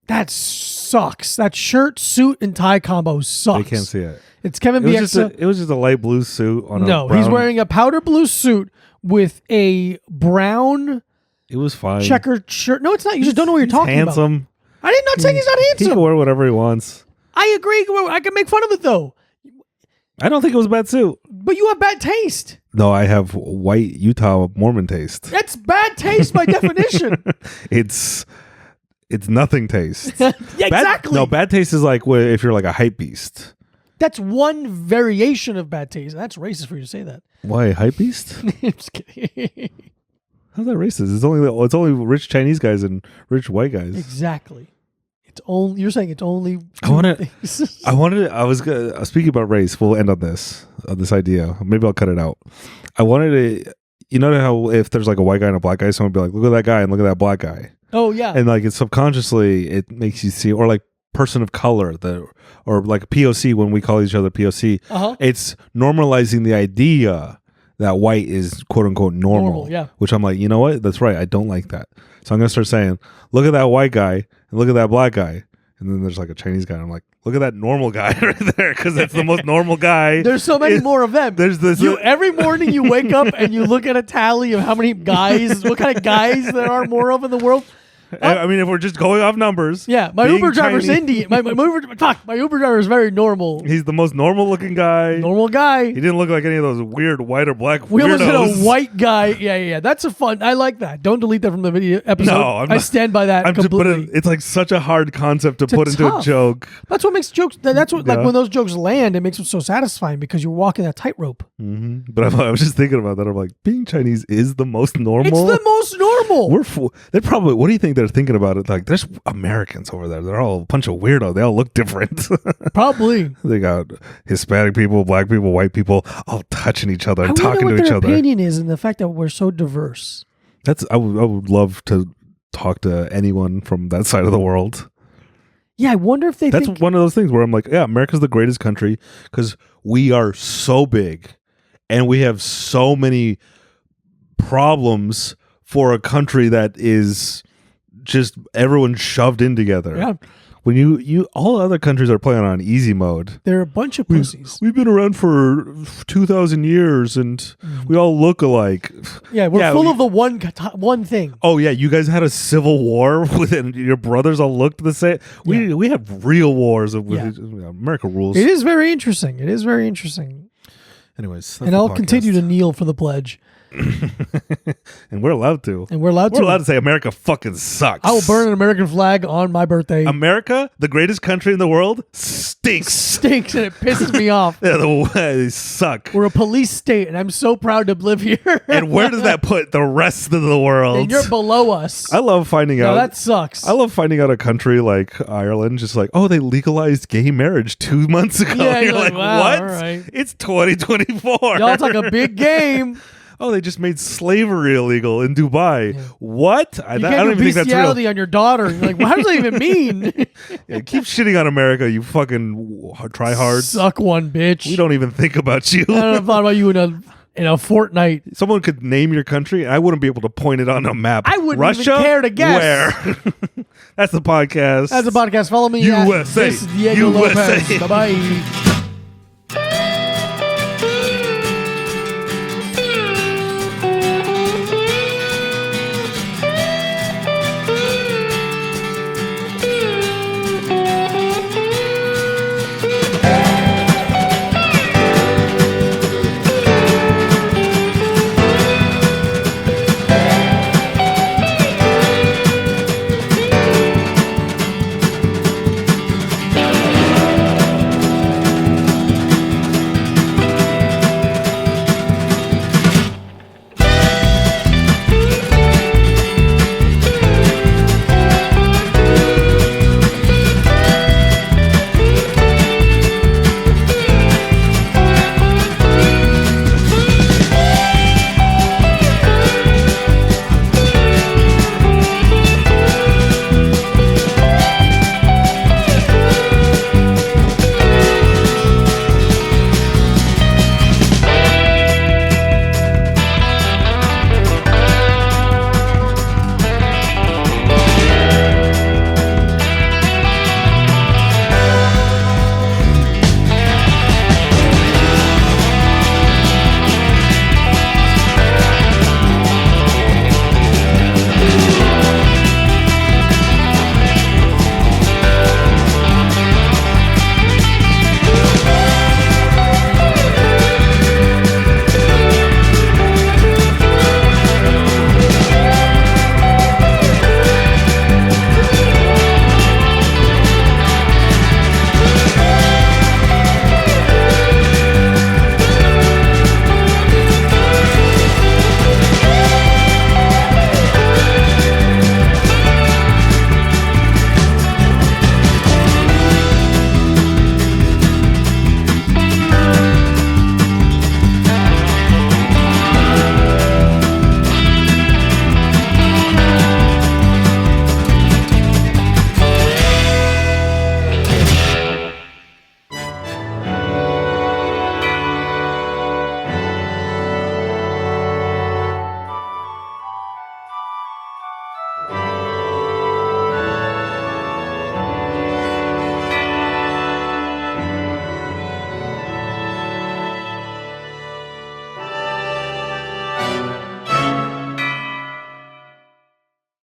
S1: that sucks. That shirt, suit, and tie combo sucks.
S2: They can't see it.
S1: It's Kevin
S2: It
S1: Bieksa.
S2: was just a light blue suit on a brown.
S1: He's wearing a powder blue suit with a brown
S2: It was fine.
S1: checkered shirt. No, it's not. You just don't know what you're talking about.
S2: Handsome.
S1: I did not say he's not
S2: He
S1: handsome.
S2: can wear whatever he wants.
S1: I agree. I can make fun of it though.
S2: I don't think it was a bad suit.
S1: But you have bad taste.
S2: No, I have white Utah Mormon taste.
S1: That's bad taste by definition.
S2: It's nothing taste.
S1: Yeah, exactly.
S2: Bad taste is like if you're like a hype beast.
S1: That's one variation of bad taste. That's racist for you to say that.
S2: Why hype beast?
S1: I'm just kidding.
S2: How's that racist? It's only rich Chinese guys and rich white guys.
S1: Exactly. You're saying it's only.
S2: I was speaking about race. We'll end on this idea. Maybe I'll cut it out. I wanted to. You know how if there's like a white guy and a black guy, someone would be like, "Look at that guy and look at that black guy."
S1: Oh yeah.
S2: And like it's subconsciously it makes you see, or like person of color, or like POC when we call each other POC. It's normalizing the idea that white is quote unquote normal.
S1: Yeah.
S2: Which I'm like, you know what? That's right. I don't like that. So I'm gonna start saying, look at that white guy and look at that black guy. And then there's like a Chinese guy. And I'm like, look at that normal guy right there, because that's the most normal guy.
S1: There's so many more of them.
S2: There's this.
S1: Every morning you wake up and you look at a tally of how many guys, what kind of guys there are more of in the world.
S2: I mean, if we're just going off numbers.
S1: Yeah, my
S2: being
S1: Uber driver's
S2: Chinese-
S1: Indian. My Uber driver is very normal.
S2: He's the most normal looking guy.
S1: Normal guy.
S2: He didn't look like any of those weird white or black
S1: We almost
S2: weirdos.
S1: hit a white guy. Yeah. That's a fun. I like that. Don't delete that from the video episode.
S2: No, I'm
S1: I
S2: not-
S1: stand by that completely.
S2: It's like such a hard concept to put into a
S1: tough.
S2: joke.
S1: That's what makes jokes. That's what like
S2: Yeah.
S1: when those jokes land, it makes them so satisfying because you're walking that tightrope.
S2: Mm-hmm. But I was just thinking about that. I'm like, being Chinese is the most normal.
S1: It's the most normal.
S2: They're probably. What do you think they're thinking about it? Like, there's Americans over there. They're all a bunch of weirdos. They all look different.
S1: Probably.
S2: They got Hispanic people, black people, white people, all touching each other and
S1: I wonder
S2: talking
S1: what
S2: to each
S1: their
S2: other.
S1: opinion is in the fact that we're so diverse.
S2: I would love to talk to anyone from that side of the world.
S1: Yeah, I wonder if they
S2: That's
S1: think.
S2: one of those things where I'm like, yeah, America's the greatest country because we are so big and we have so many problems for a country that is just everyone shoved in together.
S1: Yeah,
S2: When you all other countries are playing on easy mode.
S1: they're a bunch of pussies.
S2: We've been around for 2,000 years and we all look alike.
S1: Yeah, we're full of the one thing.
S2: Oh yeah, you guys had a civil war within your brothers all looked the same. We have real wars with America rules.
S1: It is very interesting. It is very interesting.
S2: Anyways,
S1: And I'll continue to kneel for the pledge.
S2: And we're allowed to.
S1: And we're allowed
S2: We're
S1: to.
S2: allowed to say America fucking sucks.
S1: I will burn an American flag on my birthday.
S2: America, the greatest country in the world, stinks.
S1: Stinks and it pisses me off.
S2: Yeah, they suck.
S1: We're a police state, and I'm so proud to live here.
S2: And where does that put the rest of the world?
S1: And you're below us.
S2: I love finding
S1: No,
S2: out.
S1: that sucks.
S2: I love finding out a country like Ireland, just like, oh, they legalized gay marriage 2 months ago.
S1: Yeah,
S2: You're
S1: you're
S2: like,
S1: like, wow,
S2: what?
S1: all right.
S2: It's 2024.
S1: Y'all talk a big game.
S2: Oh, they just made slavery illegal in Dubai.
S1: Yeah.
S2: What?
S1: You
S2: I
S1: can't
S2: don't
S1: do
S2: even think that's real.
S1: bestiality on your daughter. You're like, what does that even mean?
S2: Yeah, keep shitting on America, you fucking tryhards.
S1: Suck one, bitch.
S2: We don't even think about you.
S1: I don't have thought about you in a fortnight.
S2: Someone could name your country, and I wouldn't be able to point it on a map.
S1: I wouldn't
S2: Russia?
S1: even care to guess.
S2: Where? That's the podcast.
S1: As a podcast, follow me
S2: USA.
S1: at This Diego
S2: USA.
S1: Lopez. Bye-bye.